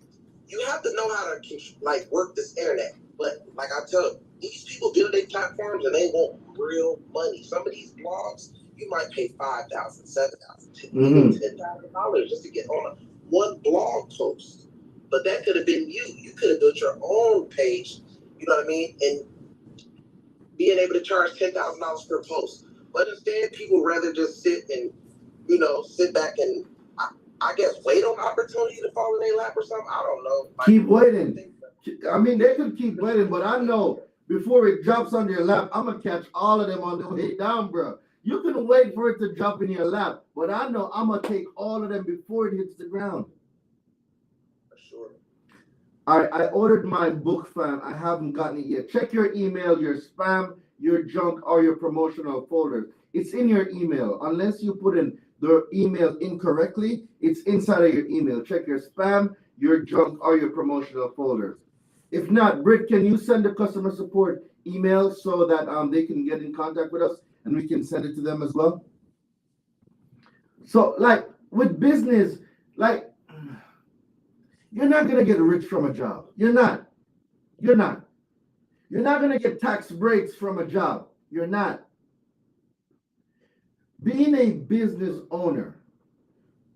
you have to know how to like work this internet. But like I tell you, these people build their platforms and they want real money. Some of these blogs, you might pay $5,000, $7,000, $10,000 just to get on one blog post. But that could have been you. You could have built your own page. You know what I mean? And being able to charge $10,000 per post. But instead, people rather just sit back and I guess wait on opportunity to fall in their lap or something. I don't know. Like, keep waiting. I mean, they could keep waiting, but I know before it drops on your lap, I'm gonna catch all of them on the way down, bro. You can wait for it to drop in your lap, but I know I'm gonna take all of them before it hits the ground. For sure. I ordered my book, fam. I haven't gotten it yet. Check your email, your spam, your junk, or your promotional folder. It's in your email. Unless you put in the email incorrectly, it's inside of your email. Check your spam, your junk, or your promotional folder. If not, Britt, can you send the customer support email so that they can get in contact with us and we can send it to them as well? So, like with business, like you're not gonna get rich from a job. You're not. You're not. You're not gonna get tax breaks from a job. You're not. Being a business owner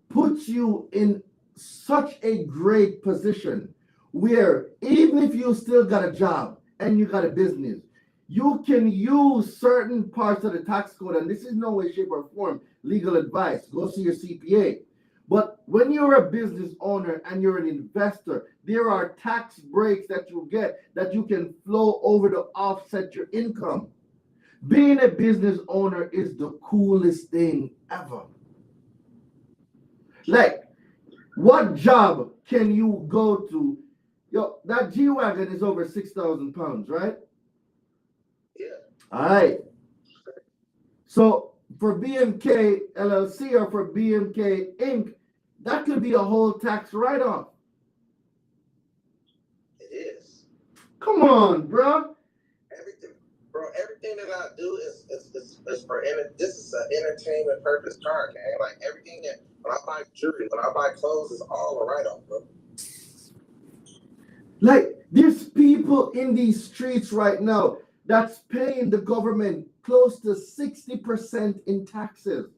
puts you in such a great position where even if you still got a job and you got a business, you can use certain parts of the tax code, and this is no way, shape, or form legal advice. Go see your CPA. But when you're a business owner and you're an investor, there are tax breaks that you get that you can flow over to offset your income. Being a business owner is the coolest thing ever. Like, what job can you go to? Yo, that G-Wagon is over 6,000 pounds, right? Yeah. All right. So for BMK LLC or for BMK Inc., that could be a whole tax write-off. It is. Come on, bro. Everything. Bro, everything that I do is for this is an entertainment purpose car, gang. Like everything that when I buy jewelry, when I buy clothes, is all a write-off, bro. Like there's people in these streets right now that's paying the government close to 60% in taxes.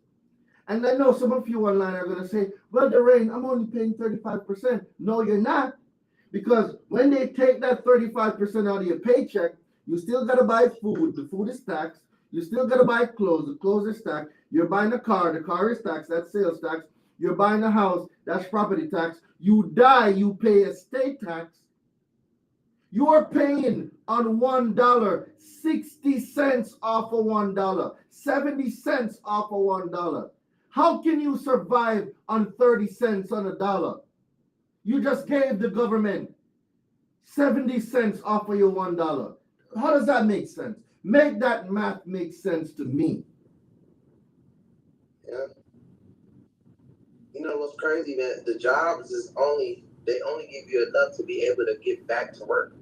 And I know some of you online are going to say, well, Daraine, I'm only paying 35%. No, you're not. Because when they take that 35% out of your paycheck, you still got to buy food. The food is taxed. You still got to buy clothes. The clothes is taxed. You're buying a car. The car is taxed. That's sales tax. You're buying a house. That's property tax. You die, you pay estate tax. You are paying on $1, 60 cents off of $1, 70 cents off of $1. How can you survive on 30 cents on a dollar? You just gave the government 70 cents off of your $1. How does that make sense? Make that math make sense to me. Yeah. You know what's crazy, man? The jobs they only give you enough to be able to get back to work.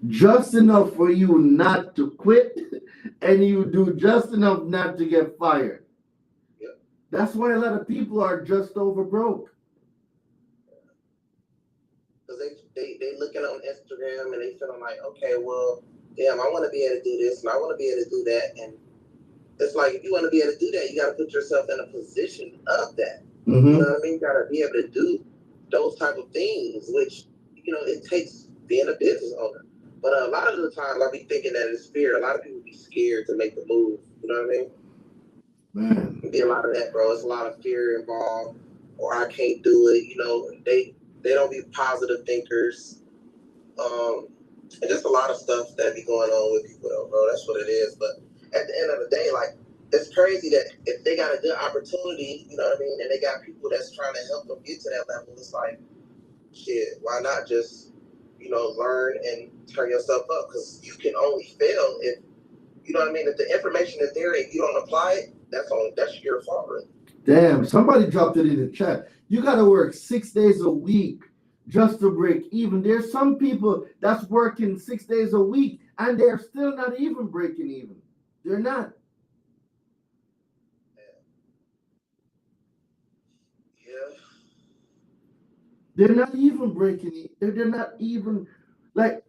Just enough for you not to quit, and you do just enough not to get fired. Yep. That's why a lot of people are just over broke. Because they looking on Instagram and they feeling like, okay, well, damn, I want to be able to do this and I want to be able to do that. And it's like, if you want to be able to do that, you got to put yourself in a position of that. Mm-hmm. You know what I mean? You got to be able to do those type of things, which, it takes being a business owner. But a lot of the time, I be thinking that it's fear. A lot of people be scared to make the move. You know what I mean? Man. It be a lot of that, bro. It's a lot of fear involved, or I can't do it. They don't be positive thinkers. And just a lot of stuff that be going on with people, though, bro. That's what it is. But at the end of the day, like, it's crazy that if they got a good opportunity, you know what I mean, and they got people that's trying to help them get to that level, it's like, shit, why not just, learn and turn yourself up? Because you can only fail if, you know what I mean, if the information is there and you don't apply it, that's your fault, really. Damn, somebody dropped it in the chat. You got to work 6 days a week just to break even. There's some people that's working 6 days a week and they're still not even breaking even. They're not. Yeah. They're not even breaking it. They're not even like,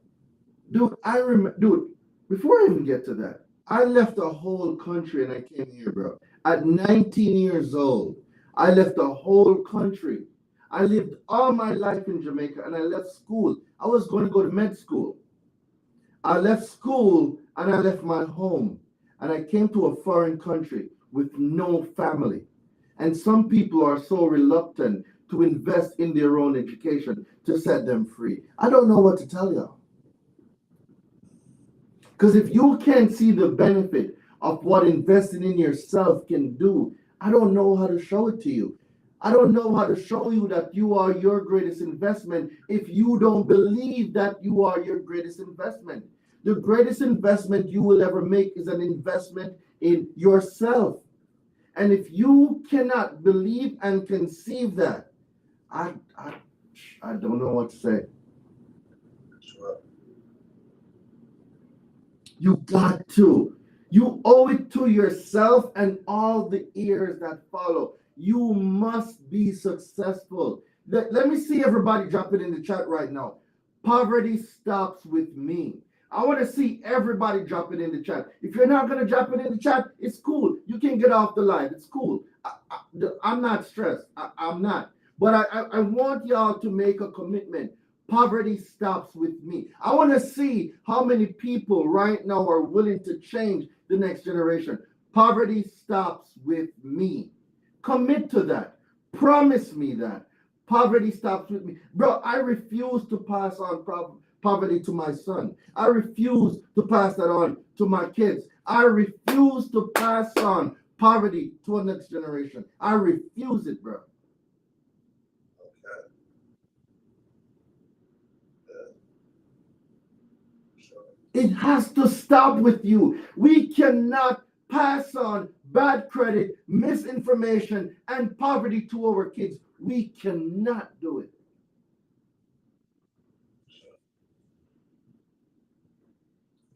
dude, I remember, dude, before I even get to that, I left the whole country and I came here, bro. At 19 years old, I left the whole country. I lived all my life in Jamaica and I left school. I was going to go to med school. I left school and I left my home and I came to a foreign country with no family. And some people are so reluctant to invest in their own education to set them free. I don't know what to tell y'all. Because if you can't see the benefit of what investing in yourself can do, I don't know how to show it to you. I don't know how to show you that you are your greatest investment if you don't believe that you are your greatest investment. The greatest investment you will ever make is an investment in yourself. And if you cannot believe and conceive that, I don't know what to say. Sure. You got to. You owe it to yourself and all the ears that follow. You must be successful. Let me see everybody drop it in the chat right now. Poverty stops with me. I want to see everybody drop it in the chat. If you're not going to drop it in the chat, it's cool. You can get off the line. It's cool. I'm not stressed. I'm not. But I want y'all to make a commitment. Poverty stops with me. I want to see how many people right now are willing to change the next generation. Poverty stops with me. Commit to that. Promise me that. Poverty stops with me. Bro, I refuse to pass on poverty to my son. I refuse to pass that on to my kids. I refuse to pass on poverty to a next generation. I refuse it, bro. Okay. Sure. It has to stop with you. We cannot pass on bad credit, misinformation, and poverty to our kids. We cannot do it.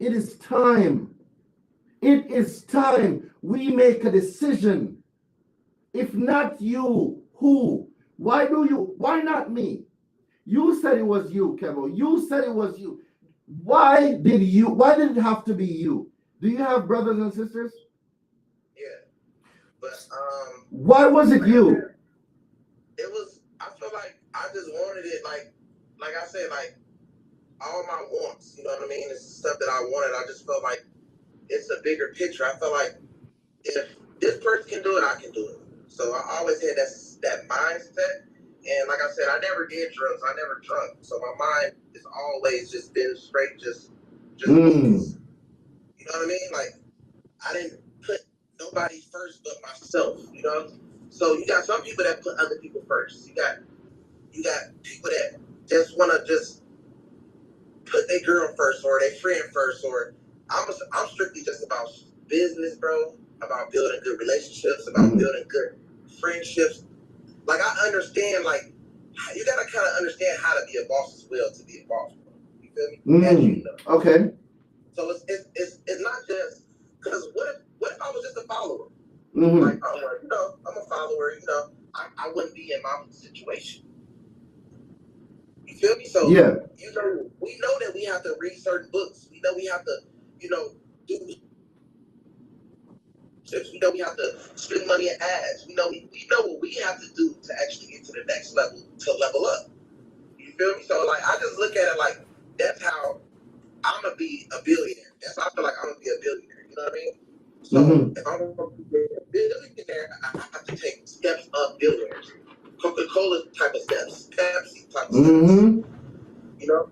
It is time. It is time we make a decision. If not you, who? Why not me? You said it was you, Kevo. You said it was you. Why did it have to be you? Do you have brothers and sisters? Yeah, but Why was it you? it was. I feel like I just wanted it, like I said, like all my wants. You know what I mean? It's stuff that I wanted. I just felt like it's a bigger picture. I felt like if this person can do it, I can do it. So I always had that mindset. And like I said, I never did drugs. I never drunk. So my mind has always just been straight, just focused. You know what I mean? Like I didn't put nobody first but myself. You know. So you got some people that put other people first. You got people that just want to just put their girl first or their friend first, or I'm strictly just about business, bro. About building good relationships, about building good friendships. Like I understand, like you gotta kind of understand how to be a boss as well to be a boss, bro. You feel me? As you know. Okay. So it's not just because what if I was just a follower? Mm-hmm. Like I'm a follower. I wouldn't be in my situation. You feel me? So yeah, we know that we have to read certain books. We know we have to, do. We know we have to spend money in ads. We know what we have to do to actually get to the next level, to level up. You feel me? So like I just look at it like that's how I'm gonna be a billionaire. That's how I feel like I'm gonna be a billionaire. You know what I mean? So if I'm gonna be a billionaire, I have to take steps of billionaires. Coca-Cola type of steps, Pepsi type of steps. You know,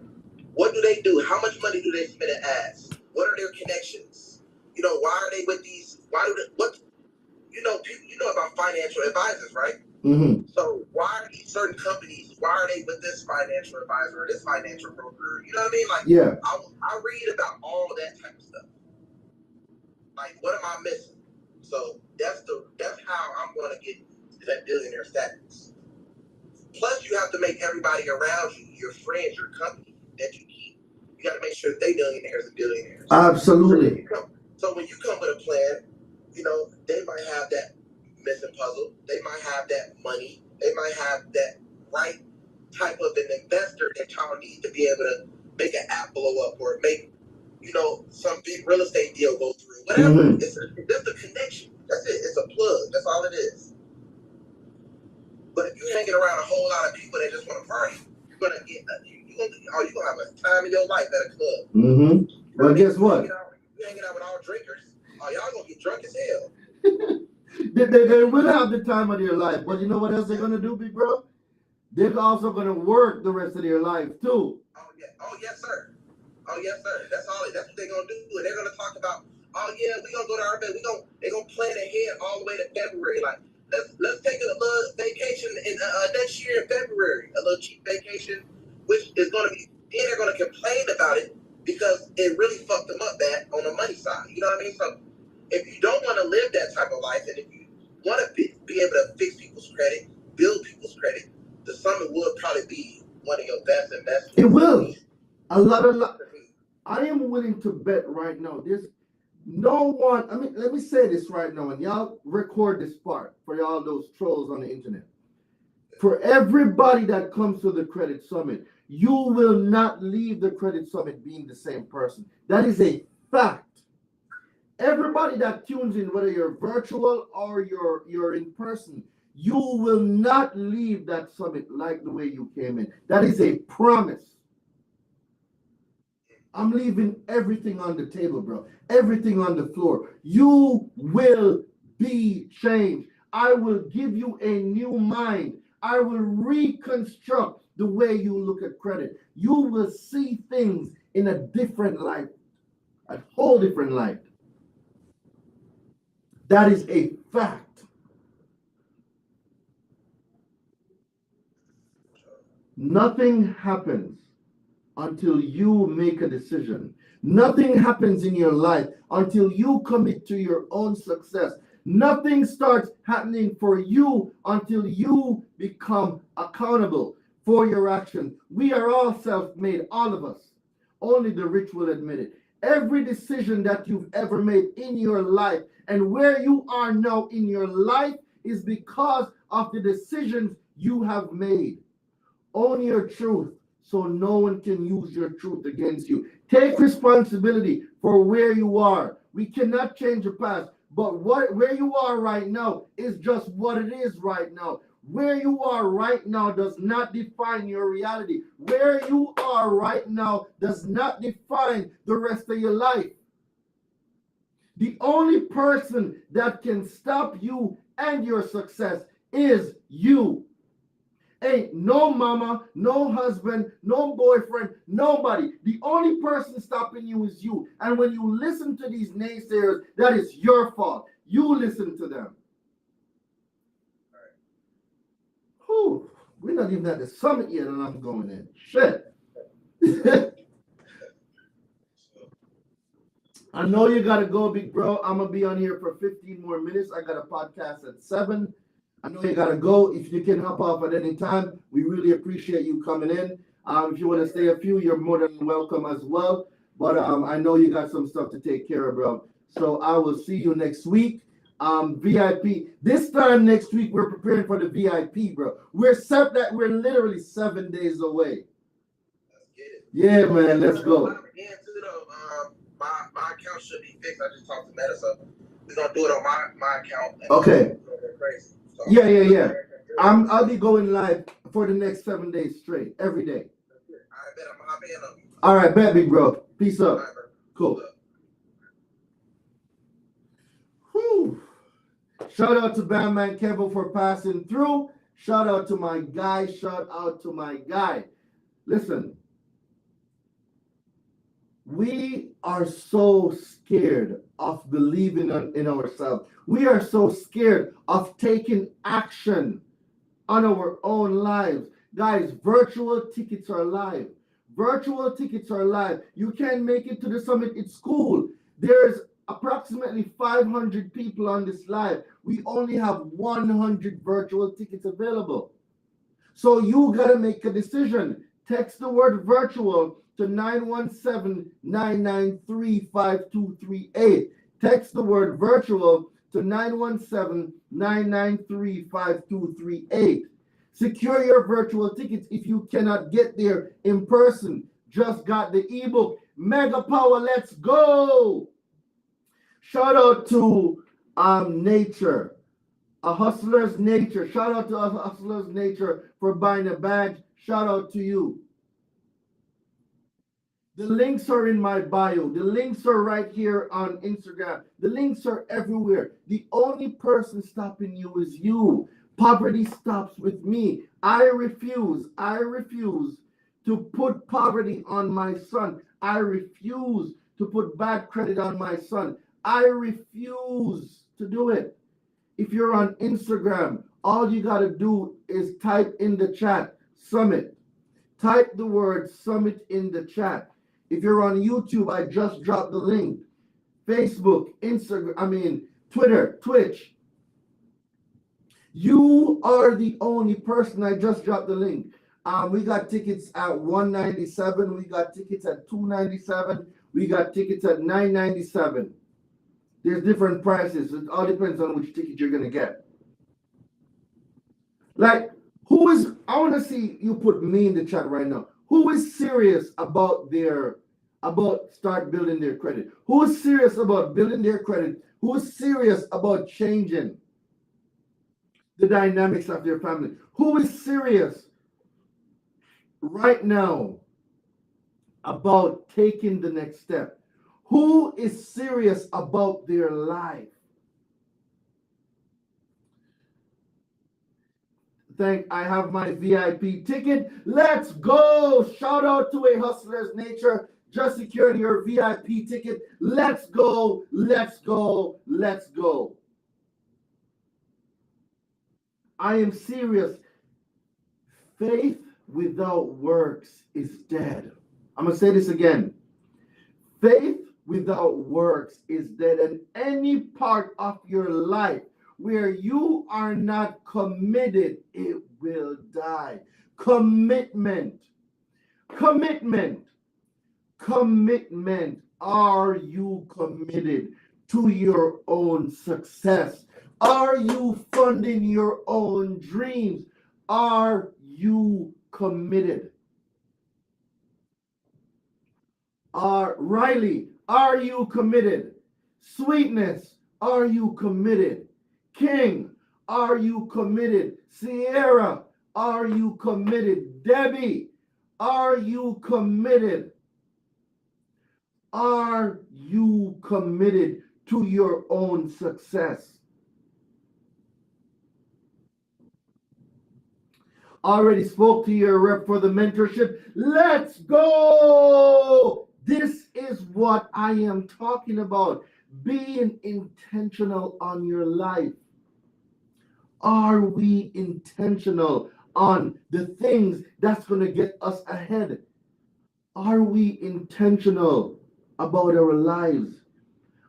what do they do? How much money do they spend in ads? What are their connections? Why are they with these? Why do they, what? People, about financial advisors, right? So why are these certain companies? Why are they with this financial advisor or this financial broker? You know what I mean? Like, yeah. I read about all that type of stuff. Like, what am I missing? So that's how I'm going to get to that billionaire status. Plus, you have to make everybody around you, your friends, your company that you keep. You got to make sure they millionaires and billionaires. Absolutely. So when you come with a plan, they might have that missing puzzle. They might have that money. They might have that right type of an investor that y'all need to be able to make an app blow up or make, some big real estate deal go through. Whatever. It's just a connection. That's it. It's a plug. That's all it is. But if you're hanging around a whole lot of people that just want to party, you're gonna get you're gonna have a time of your life at a club. Well, guess what? You're hanging out with all drinkers. Oh, y'all gonna get drunk as hell. They will have the time of their life, but you know what else they're gonna do, big bro? They're also gonna work the rest of their life too. Oh yeah. Oh yes, sir. Oh yes, sir. That's what they're gonna do. And they're gonna talk about. Oh yeah, we gonna go to our bed. They're gonna plan ahead all the way to February. Like let's take a little vacation in next year in February. A little cheap vacation, which is gonna be. Then they're gonna complain about it because it really fucked them up bad on the money side. You know what I mean? So if you don't want to live that type of life, and if you want to be able to fix people's credit, build people's credit, the summit would probably be one of your best investments. It will. A lot. I am willing to bet right now. There's no one. I mean, let me say this right now, and y'all record this part for y'all those trolls on the internet. For everybody that comes to the credit summit, you will not leave the credit summit being the same person. That is a fact. Everybody that tunes in, whether you're virtual or you're in person, you will not leave that summit like the way you came in. That is a promise. I'm leaving everything on the table, bro. Everything on the floor. You will be changed. I will give you a new mind. I will reconstruct the way you look at credit. You will see things in a different light, a whole different light. That is a fact. Nothing happens until you make a decision. Nothing happens in your life until you commit to your own success. Nothing starts happening for you until you become accountable for your actions. We are all self-made, all of us. Only the rich will admit it. Every decision that you've ever made in your life and where you are now in your life is because of the decisions you have made. Own your truth so no one can use your truth against you. Take responsibility for where you are. We cannot change the past, but where you are right now is just what it is right now. Where you are right now does not define your reality. Where you are right now does not define the rest of your life. The only person that can stop you and your success is you. Ain't no mama, no husband, no boyfriend, nobody. The only person stopping you is you. And when you listen to these naysayers, that is your fault. You listen to them. Whew, we're not even at the summit yet, and I'm going in. Shit. I know you gotta go, big bro. I'm gonna be on here for 15 more minutes. I got a podcast at 7. I know you gotta go. If you can hop off at any time, we really appreciate you coming in. If you want to stay a few, you're more than welcome as well. But I know you got some stuff to take care of, bro. So I will see you next week. VIP. This time next week, we're preparing for the VIP, bro. We're literally 7 days away. Let's get it. Yeah, man. Let's go. My account should be fixed. I just talked to Meta, so we're gonna do it on my account. Okay. Crazy. So, Yeah. I'll be going live for the next 7 days straight, every day. I bet I'm hopping in on you. All right, bet me, bro. Peace up. All right, bro. Cool. Whew. Shout out to BandMan Kevo for passing through. Shout out to my guy. Shout out to my guy. Listen, we are so scared of believing in ourselves. We are so scared of taking action on our own lives. Guys, virtual tickets are live. Virtual tickets are live. You can't make it to the summit. It's cool. There's approximately 500 people on this live. We only have 100 virtual tickets available. So you got to make a decision. Text the word virtual to 917-993-5238. Text the word virtual to 917-993-5238. Secure your virtual tickets if you cannot get there in person. Just got the ebook. Mega Power, let's go. Shout out to Nature, A Hustler's Nature. Shout out to A Hustler's Nature for buying a badge. Shout out to you. The links are in my bio. The links are right here on Instagram. The links are everywhere. The only person stopping you is you. Poverty stops with me. I refuse to put poverty on my son. I refuse to put bad credit on my son. I refuse to do it. If you're on Instagram, all you got to do is type in the chat, summit. Type the word summit in the chat. If you're on YouTube, I just dropped the link. Facebook, Instagram, Twitter, Twitch. You are the only person. I just dropped the link. We got tickets at $197. We got tickets at $297. We got tickets at $997. There's different prices. It all depends on which ticket you're gonna get. Like, I want to see you put me in the chat right now. Who is serious about start building their credit? Who is serious about building their credit? Who is serious about changing the dynamics of their family? Who is serious right now about taking the next step? Who is serious about their life? I have my VIP ticket. Let's go. Shout out to A Hustler's Nature. Just secured your VIP ticket. Let's go. Let's go. Let's go. I am serious. Faith without works is dead. I'm going to say this again. Faith without works is dead. And any part of your life where you are not committed, it will die. Commitment Are you committed to your own success? Are you funding your own dreams? Are you committed? Riley, are you committed? Sweetness, are you committed? King, are you committed? Sierra, are you committed? Debbie, are you committed? Are you committed to your own success? Already spoke to your rep for the mentorship. Let's go. This is what I am talking about. Being intentional on your life. Are we intentional on the things that's going to get us ahead? Are we intentional about our lives?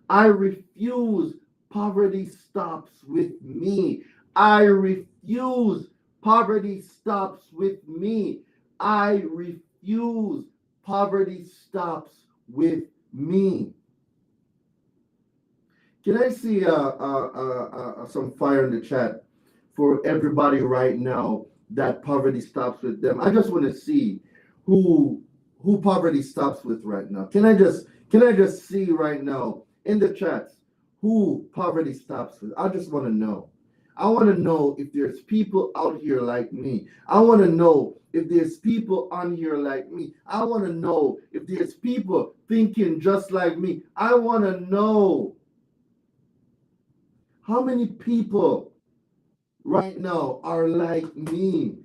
I refuse poverty stops with me. I refuse poverty stops with me. I refuse poverty stops with me. Can I see some fire in the chat for everybody right now that poverty stops with them? I just want to see who poverty stops with right now. Can I just see right now in the chats who poverty stops with? I just want to know. I want to know if there's people out here like me. I want to know if there's people on here like me. I want to know if there's people thinking just like me. I want to know how many people right now are like me.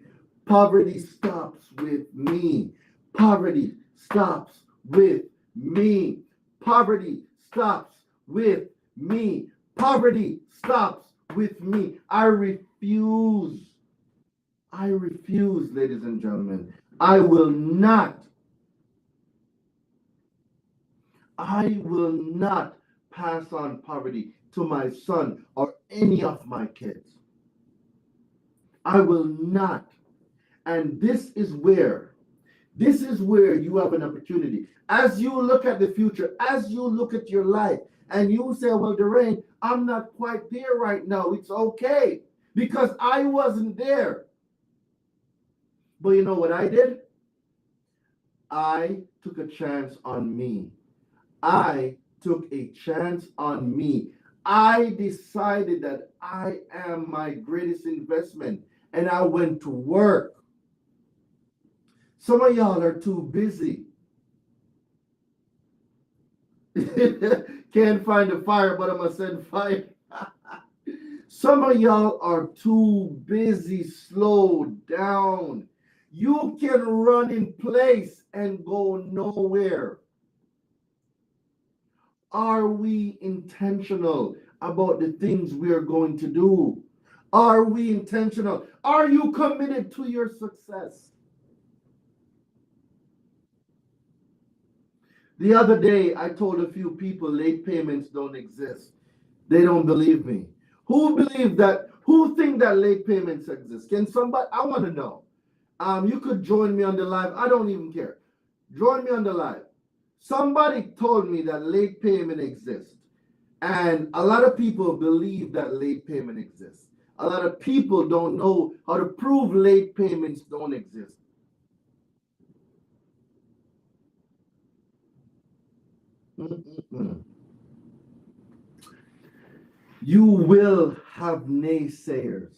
Poverty stops with me. Poverty stops with me. Poverty stops with me. Poverty stops with me. I refuse. I refuse, ladies and gentlemen. I will not pass on poverty to my son or any of my kids. I will not. And this is where you have an opportunity. As you look at the future, as you look at your life, and you say, well, Daraine, I'm not quite there right now. It's okay because I wasn't there. But you know what I did? I took a chance on me. I took a chance on me. I decided that I am my greatest investment, and I went to work. Some of y'all are too busy. Can't find the fire, but I'm going to send fire. Some of y'all are too busy. Slow down. You can run in place and go nowhere. Are we intentional about the things we are going to do? Are we intentional? Are you committed to your success? The other day, I told a few people late payments don't exist. They don't believe me. Who believe that? Who think that late payments exist? Can somebody? I want to know. You could join me on the live. I don't even care. Join me on the live. Somebody told me that late payment exists. And a lot of people believe that late payment exists. A lot of people don't know how to prove late payments don't exist. You will have naysayers.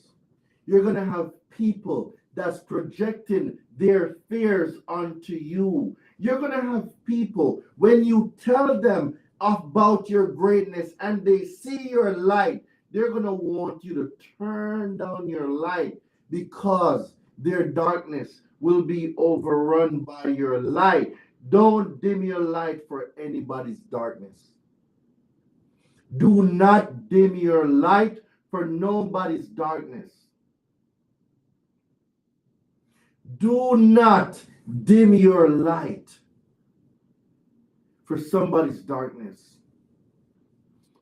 You're going to have people that's projecting their fears onto you. You're going to have people, when you tell them about your greatness and they see your light, they're going to want you to turn down your light because their darkness will be overrun by your light. Don't dim your light for anybody's darkness. Do not dim your light for nobody's darkness. Do not dim your light for somebody's darkness.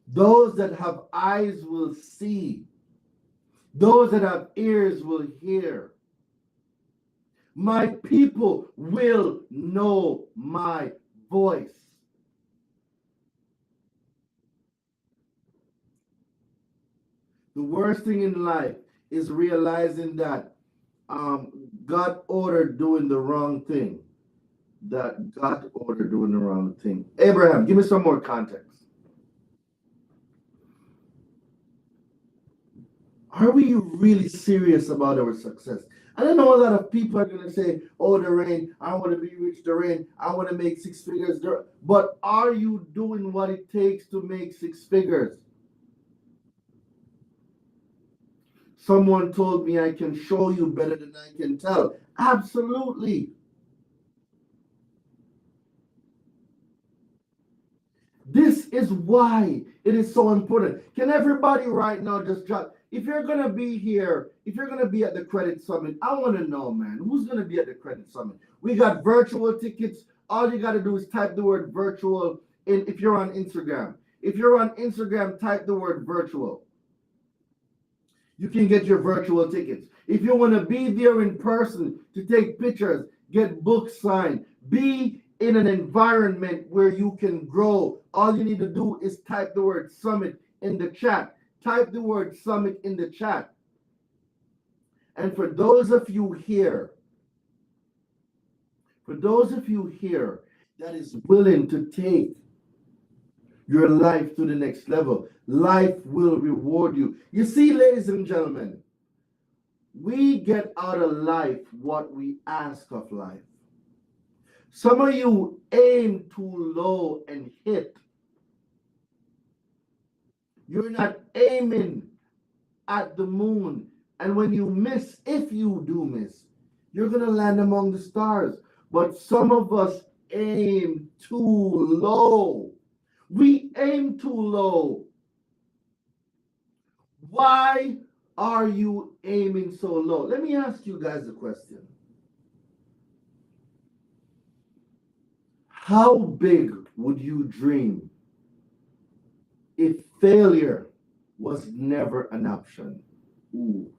Those that have eyes will see. Those that have ears will hear. My people will know my voice. The worst thing in life is realizing that God ordered doing the wrong thing. That God ordered doing the wrong thing. Abraham, give me some more context. Are we really serious about our success? And I know a lot of people are going to say, oh, Daraine, I want to be rich, Daraine, I want to make six figures. But are you doing what it takes to make six figures? Someone told me I can show you better than I can tell. Absolutely. This is why it is so important. Can everybody right now just drop? If you're going to be here, if you're going to be at the Credit Summit, I want to know, man, who's going to be at the Credit Summit? We got virtual tickets. All you got to do is type the word virtual in if you're on Instagram. If you're on Instagram, type the word virtual. You can get your virtual tickets. If you want to be there in person to take pictures, get books signed, be in an environment where you can grow, all you need to do is type the word summit in the chat. Type the word summit in the chat. And for those of you here that is willing to take your life to the next level, life will reward you. You see, ladies and gentlemen, we get out of life what we ask of life. Some of you aim too low and hit. You're not aiming at the moon. And when you miss, if you do miss, you're going to land among the stars. But some of us aim too low. We aim too low. Why are you aiming so low? Let me ask you guys a question. How big would you dream if failure was never an option? Ooh.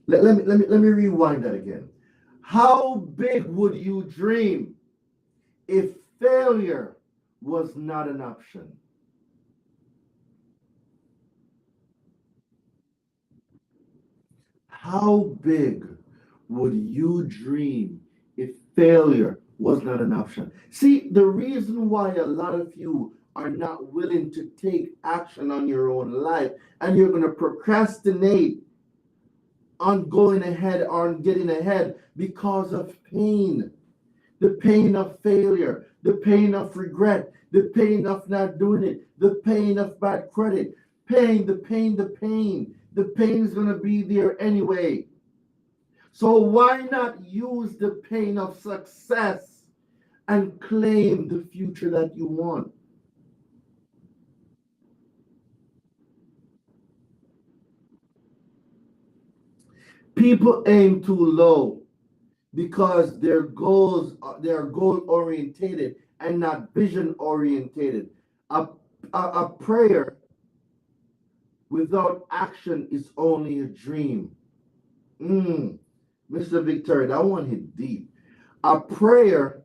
Let me rewind that again. How big would you dream if failure was not an option? How big would you dream if failure was not an option? See, the reason why a lot of you are not willing to take action on your own life and you're going to procrastinate on going ahead, on getting ahead because of pain. The pain of failure, the pain of regret, the pain of not doing it, the pain of bad credit. Pain, the pain, the pain. The pain is going to be there anyway. So why not use the pain of success and claim the future that you want? People aim too low because they are goal orientated and not vision orientated. A prayer without action is only a dream. Mr. Victor, that one hit deep. A prayer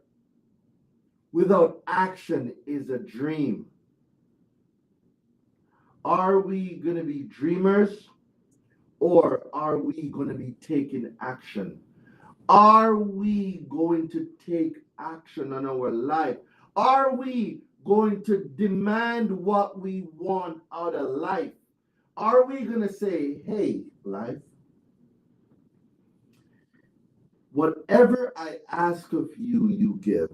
without action is a dream. Are we going to be dreamers or are we going to be taking action? Are we going to take action on our life? Are we going to demand what we want out of life? Are we going to say, hey, life, whatever I ask of you, you give.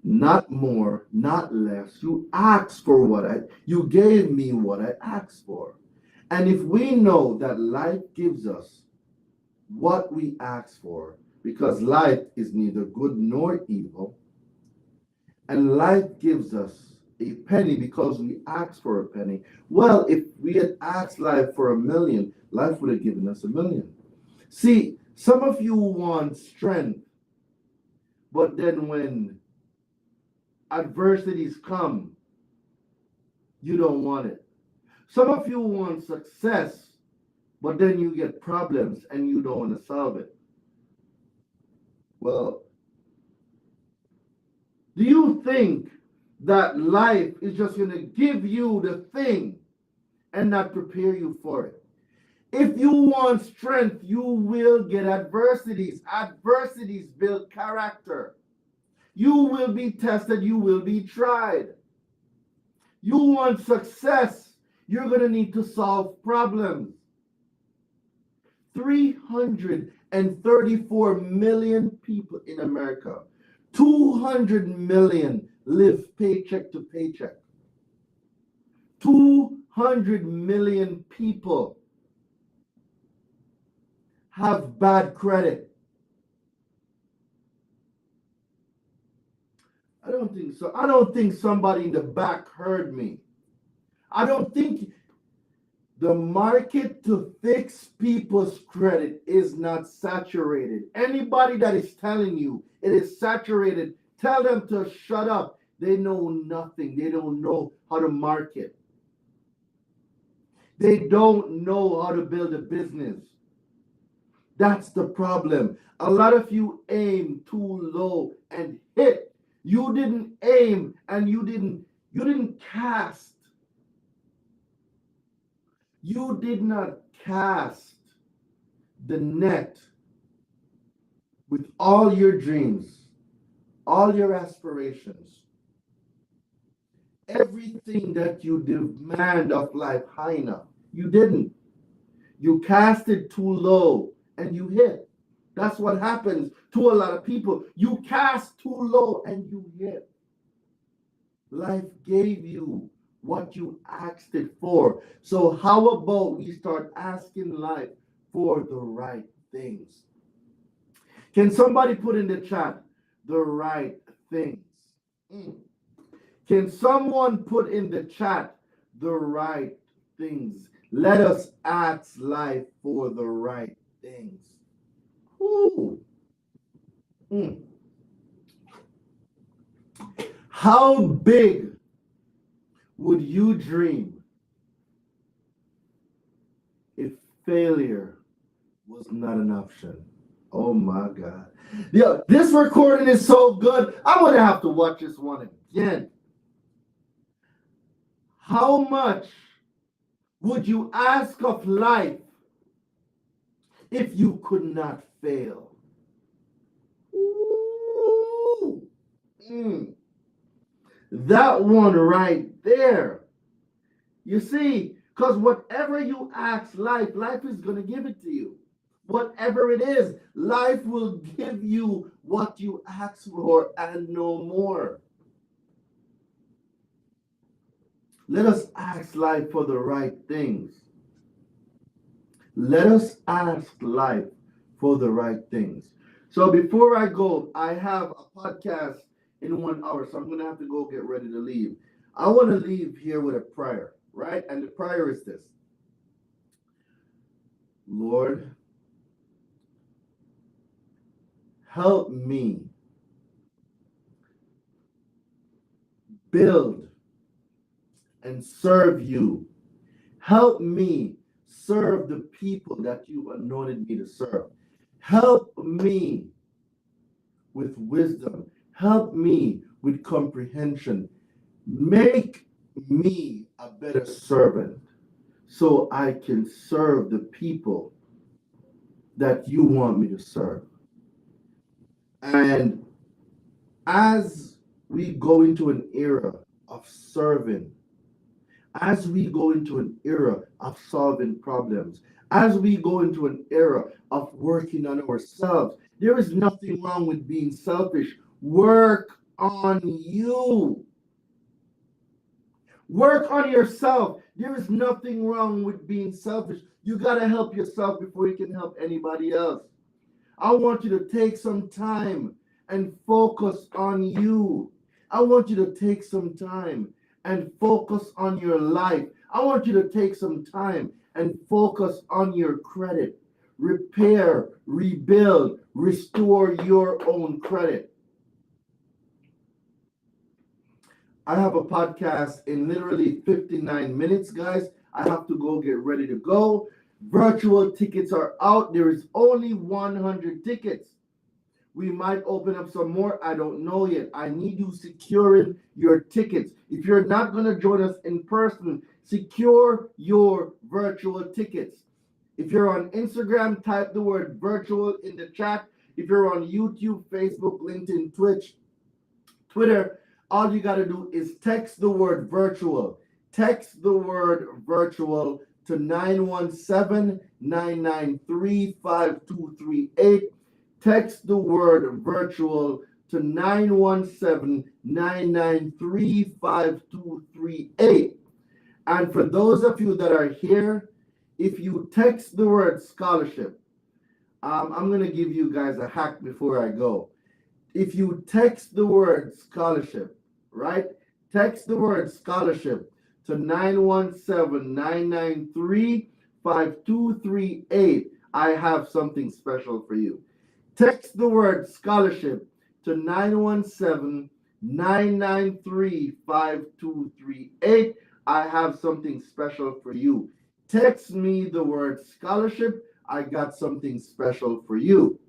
Not more, not less. You asked for you gave me what I asked for. And if we know that life gives us what we ask for, because life is neither good nor evil, and life gives us a penny because we asked for a penny. Well, if we had asked life for $1 million, life would have given us $1 million. See, some of you want strength, but then when adversities come, you don't want it. Some of you want success, but then you get problems and you don't want to solve it. Well, do you think that life is just going to give you the thing and not prepare you for it. If you want strength, you will get adversities. Adversities build character. You will be tested, you will be tried. You want success, you're going to need to solve problems. 334 million people in America. 200 million live paycheck to paycheck. 200 million people have bad credit. I don't think so. I don't think somebody in the back heard me. I don't think the market to fix people's credit is not saturated. Anybody that is telling you it is saturated, tell them to shut up. They know nothing. They don't know how to market. They don't know how to build a business. That's the problem. A lot of you aim too low and hit. You didn't aim and you didn't cast. You did not cast the net with all your dreams, all your aspirations, everything that you demand of life high enough. You didn't. You cast it too low and you hit. That's what happens to a lot of people. You cast too low and you hit. Life gave you what you asked it for. So how about we start asking life for the right things? Can somebody put in the chat the right things? Can someone put in the chat the right things? Let us ask life for the right things. Ooh. How big would you dream if failure was not an option? Oh my God. Yeah, this recording is so good. I'm going to have to watch this one again. How much would you ask of life if you could not fail? Ooh. That one right there. You see, because whatever you ask life, life is going to give it to you. Whatever it is, life will give you what you ask for and no more. Let us ask life for the right things. Let us ask life for the right things. So before I go, I have a podcast in 1 hour, so I'm going to have to go get ready to leave. I want to leave here with a prayer, right? And the prayer is this. Lord, help me build and serve you. Help me serve the people that you anointed me to serve. Help me with wisdom. Help me with comprehension. Make me a better servant so I can serve the people that you want me to serve. And as we go into an era of serving, as we go into an era of solving problems, as we go into an era of working on ourselves, there is nothing wrong with being selfish. Work on you. Work on yourself. There is nothing wrong with being selfish. You got to help yourself before you can help anybody else. I want you to take some time and focus on you. I want you to take some time and focus on your life. I want you to take some time and focus on your credit. Repair, rebuild, restore your own credit. I have a podcast in literally 59 minutes, guys. I have to go get ready to go. Virtual tickets are out. There is only 100 tickets. We might open up some more. I don't know yet. I need you securing your tickets. If you're not going to join us in person, Secure your virtual tickets. If you're on Instagram, type the word virtual in the chat. If you're on YouTube, Facebook, LinkedIn, Twitch, Twitter, all you got to do is text the word virtual. Text the word virtual to 917-993-5238. Text the word virtual to 917-993-5238. And for those of you that are here, if you text the word scholarship, I'm going to give you guys a hack before I go. If you text the word scholarship, right? Text the word scholarship to 917-993-5238. I have something special for you. Text the word scholarship to 917-993-5238. I have something special for you. Text me the word scholarship. I got something special for you.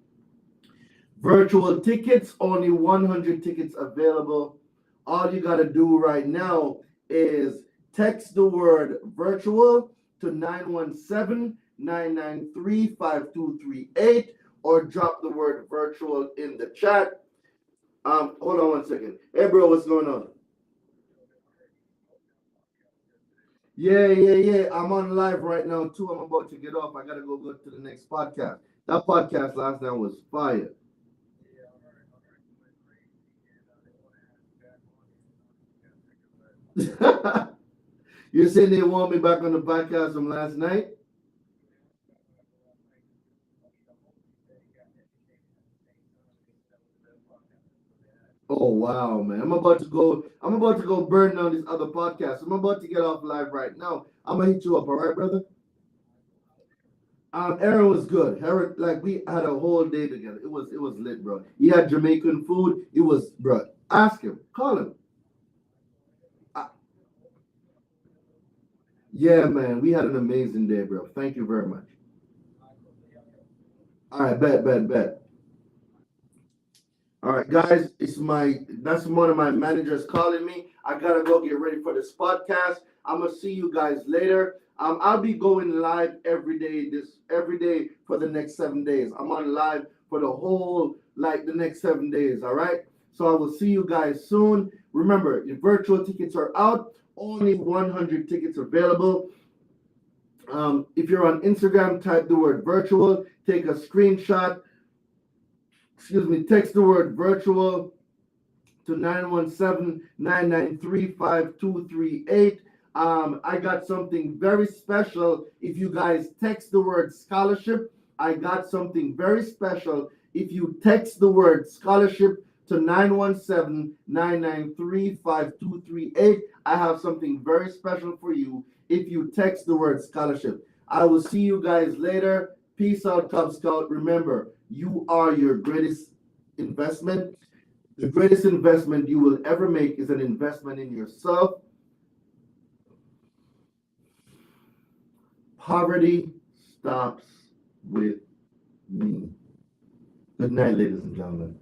Virtual tickets, only 100 tickets available. All you got to do right now is text the word virtual to 917-993-5238 or drop the word virtual in the chat. Hold on one second. Hey, bro, what's going on? Yeah. I'm on live right now, too. I'm about to get off. I got to go to the next podcast. That podcast last night was fire. You're saying they want me back on the podcast from last night? Oh wow, man. I'm about to go burn down this other podcast. I'm about to get off live right now. I'm gonna hit you up, all right, brother? Aaron was good. Aaron, like we had a whole day together. It was lit, bro. He had Jamaican food. It was, bro. Ask him, call him. Uh, yeah, man. We had an amazing day, bro. Thank you very much. All right, bet. All right, guys, that's one of my managers calling me. I gotta go get ready for this podcast. I'm gonna see you guys later. I'll be going live every day for the next 7 days. I'm on live for the next 7 days. All right. So I will see you guys soon. Remember, your virtual tickets are out. Only 100 tickets available. If you're on Instagram, type the word virtual. Take a screenshot. Text the word virtual to 917-993-5238. I got something very special. If you guys text the word scholarship, I got something very special. If you text the word scholarship to 917-993-5238, I have something very special for you if you text the word scholarship. I will see you guys later. Peace out, Cub Scout. Remember, you are your greatest investment. The greatest investment you will ever make is an investment in yourself. Poverty stops with me. Good night, ladies and gentlemen.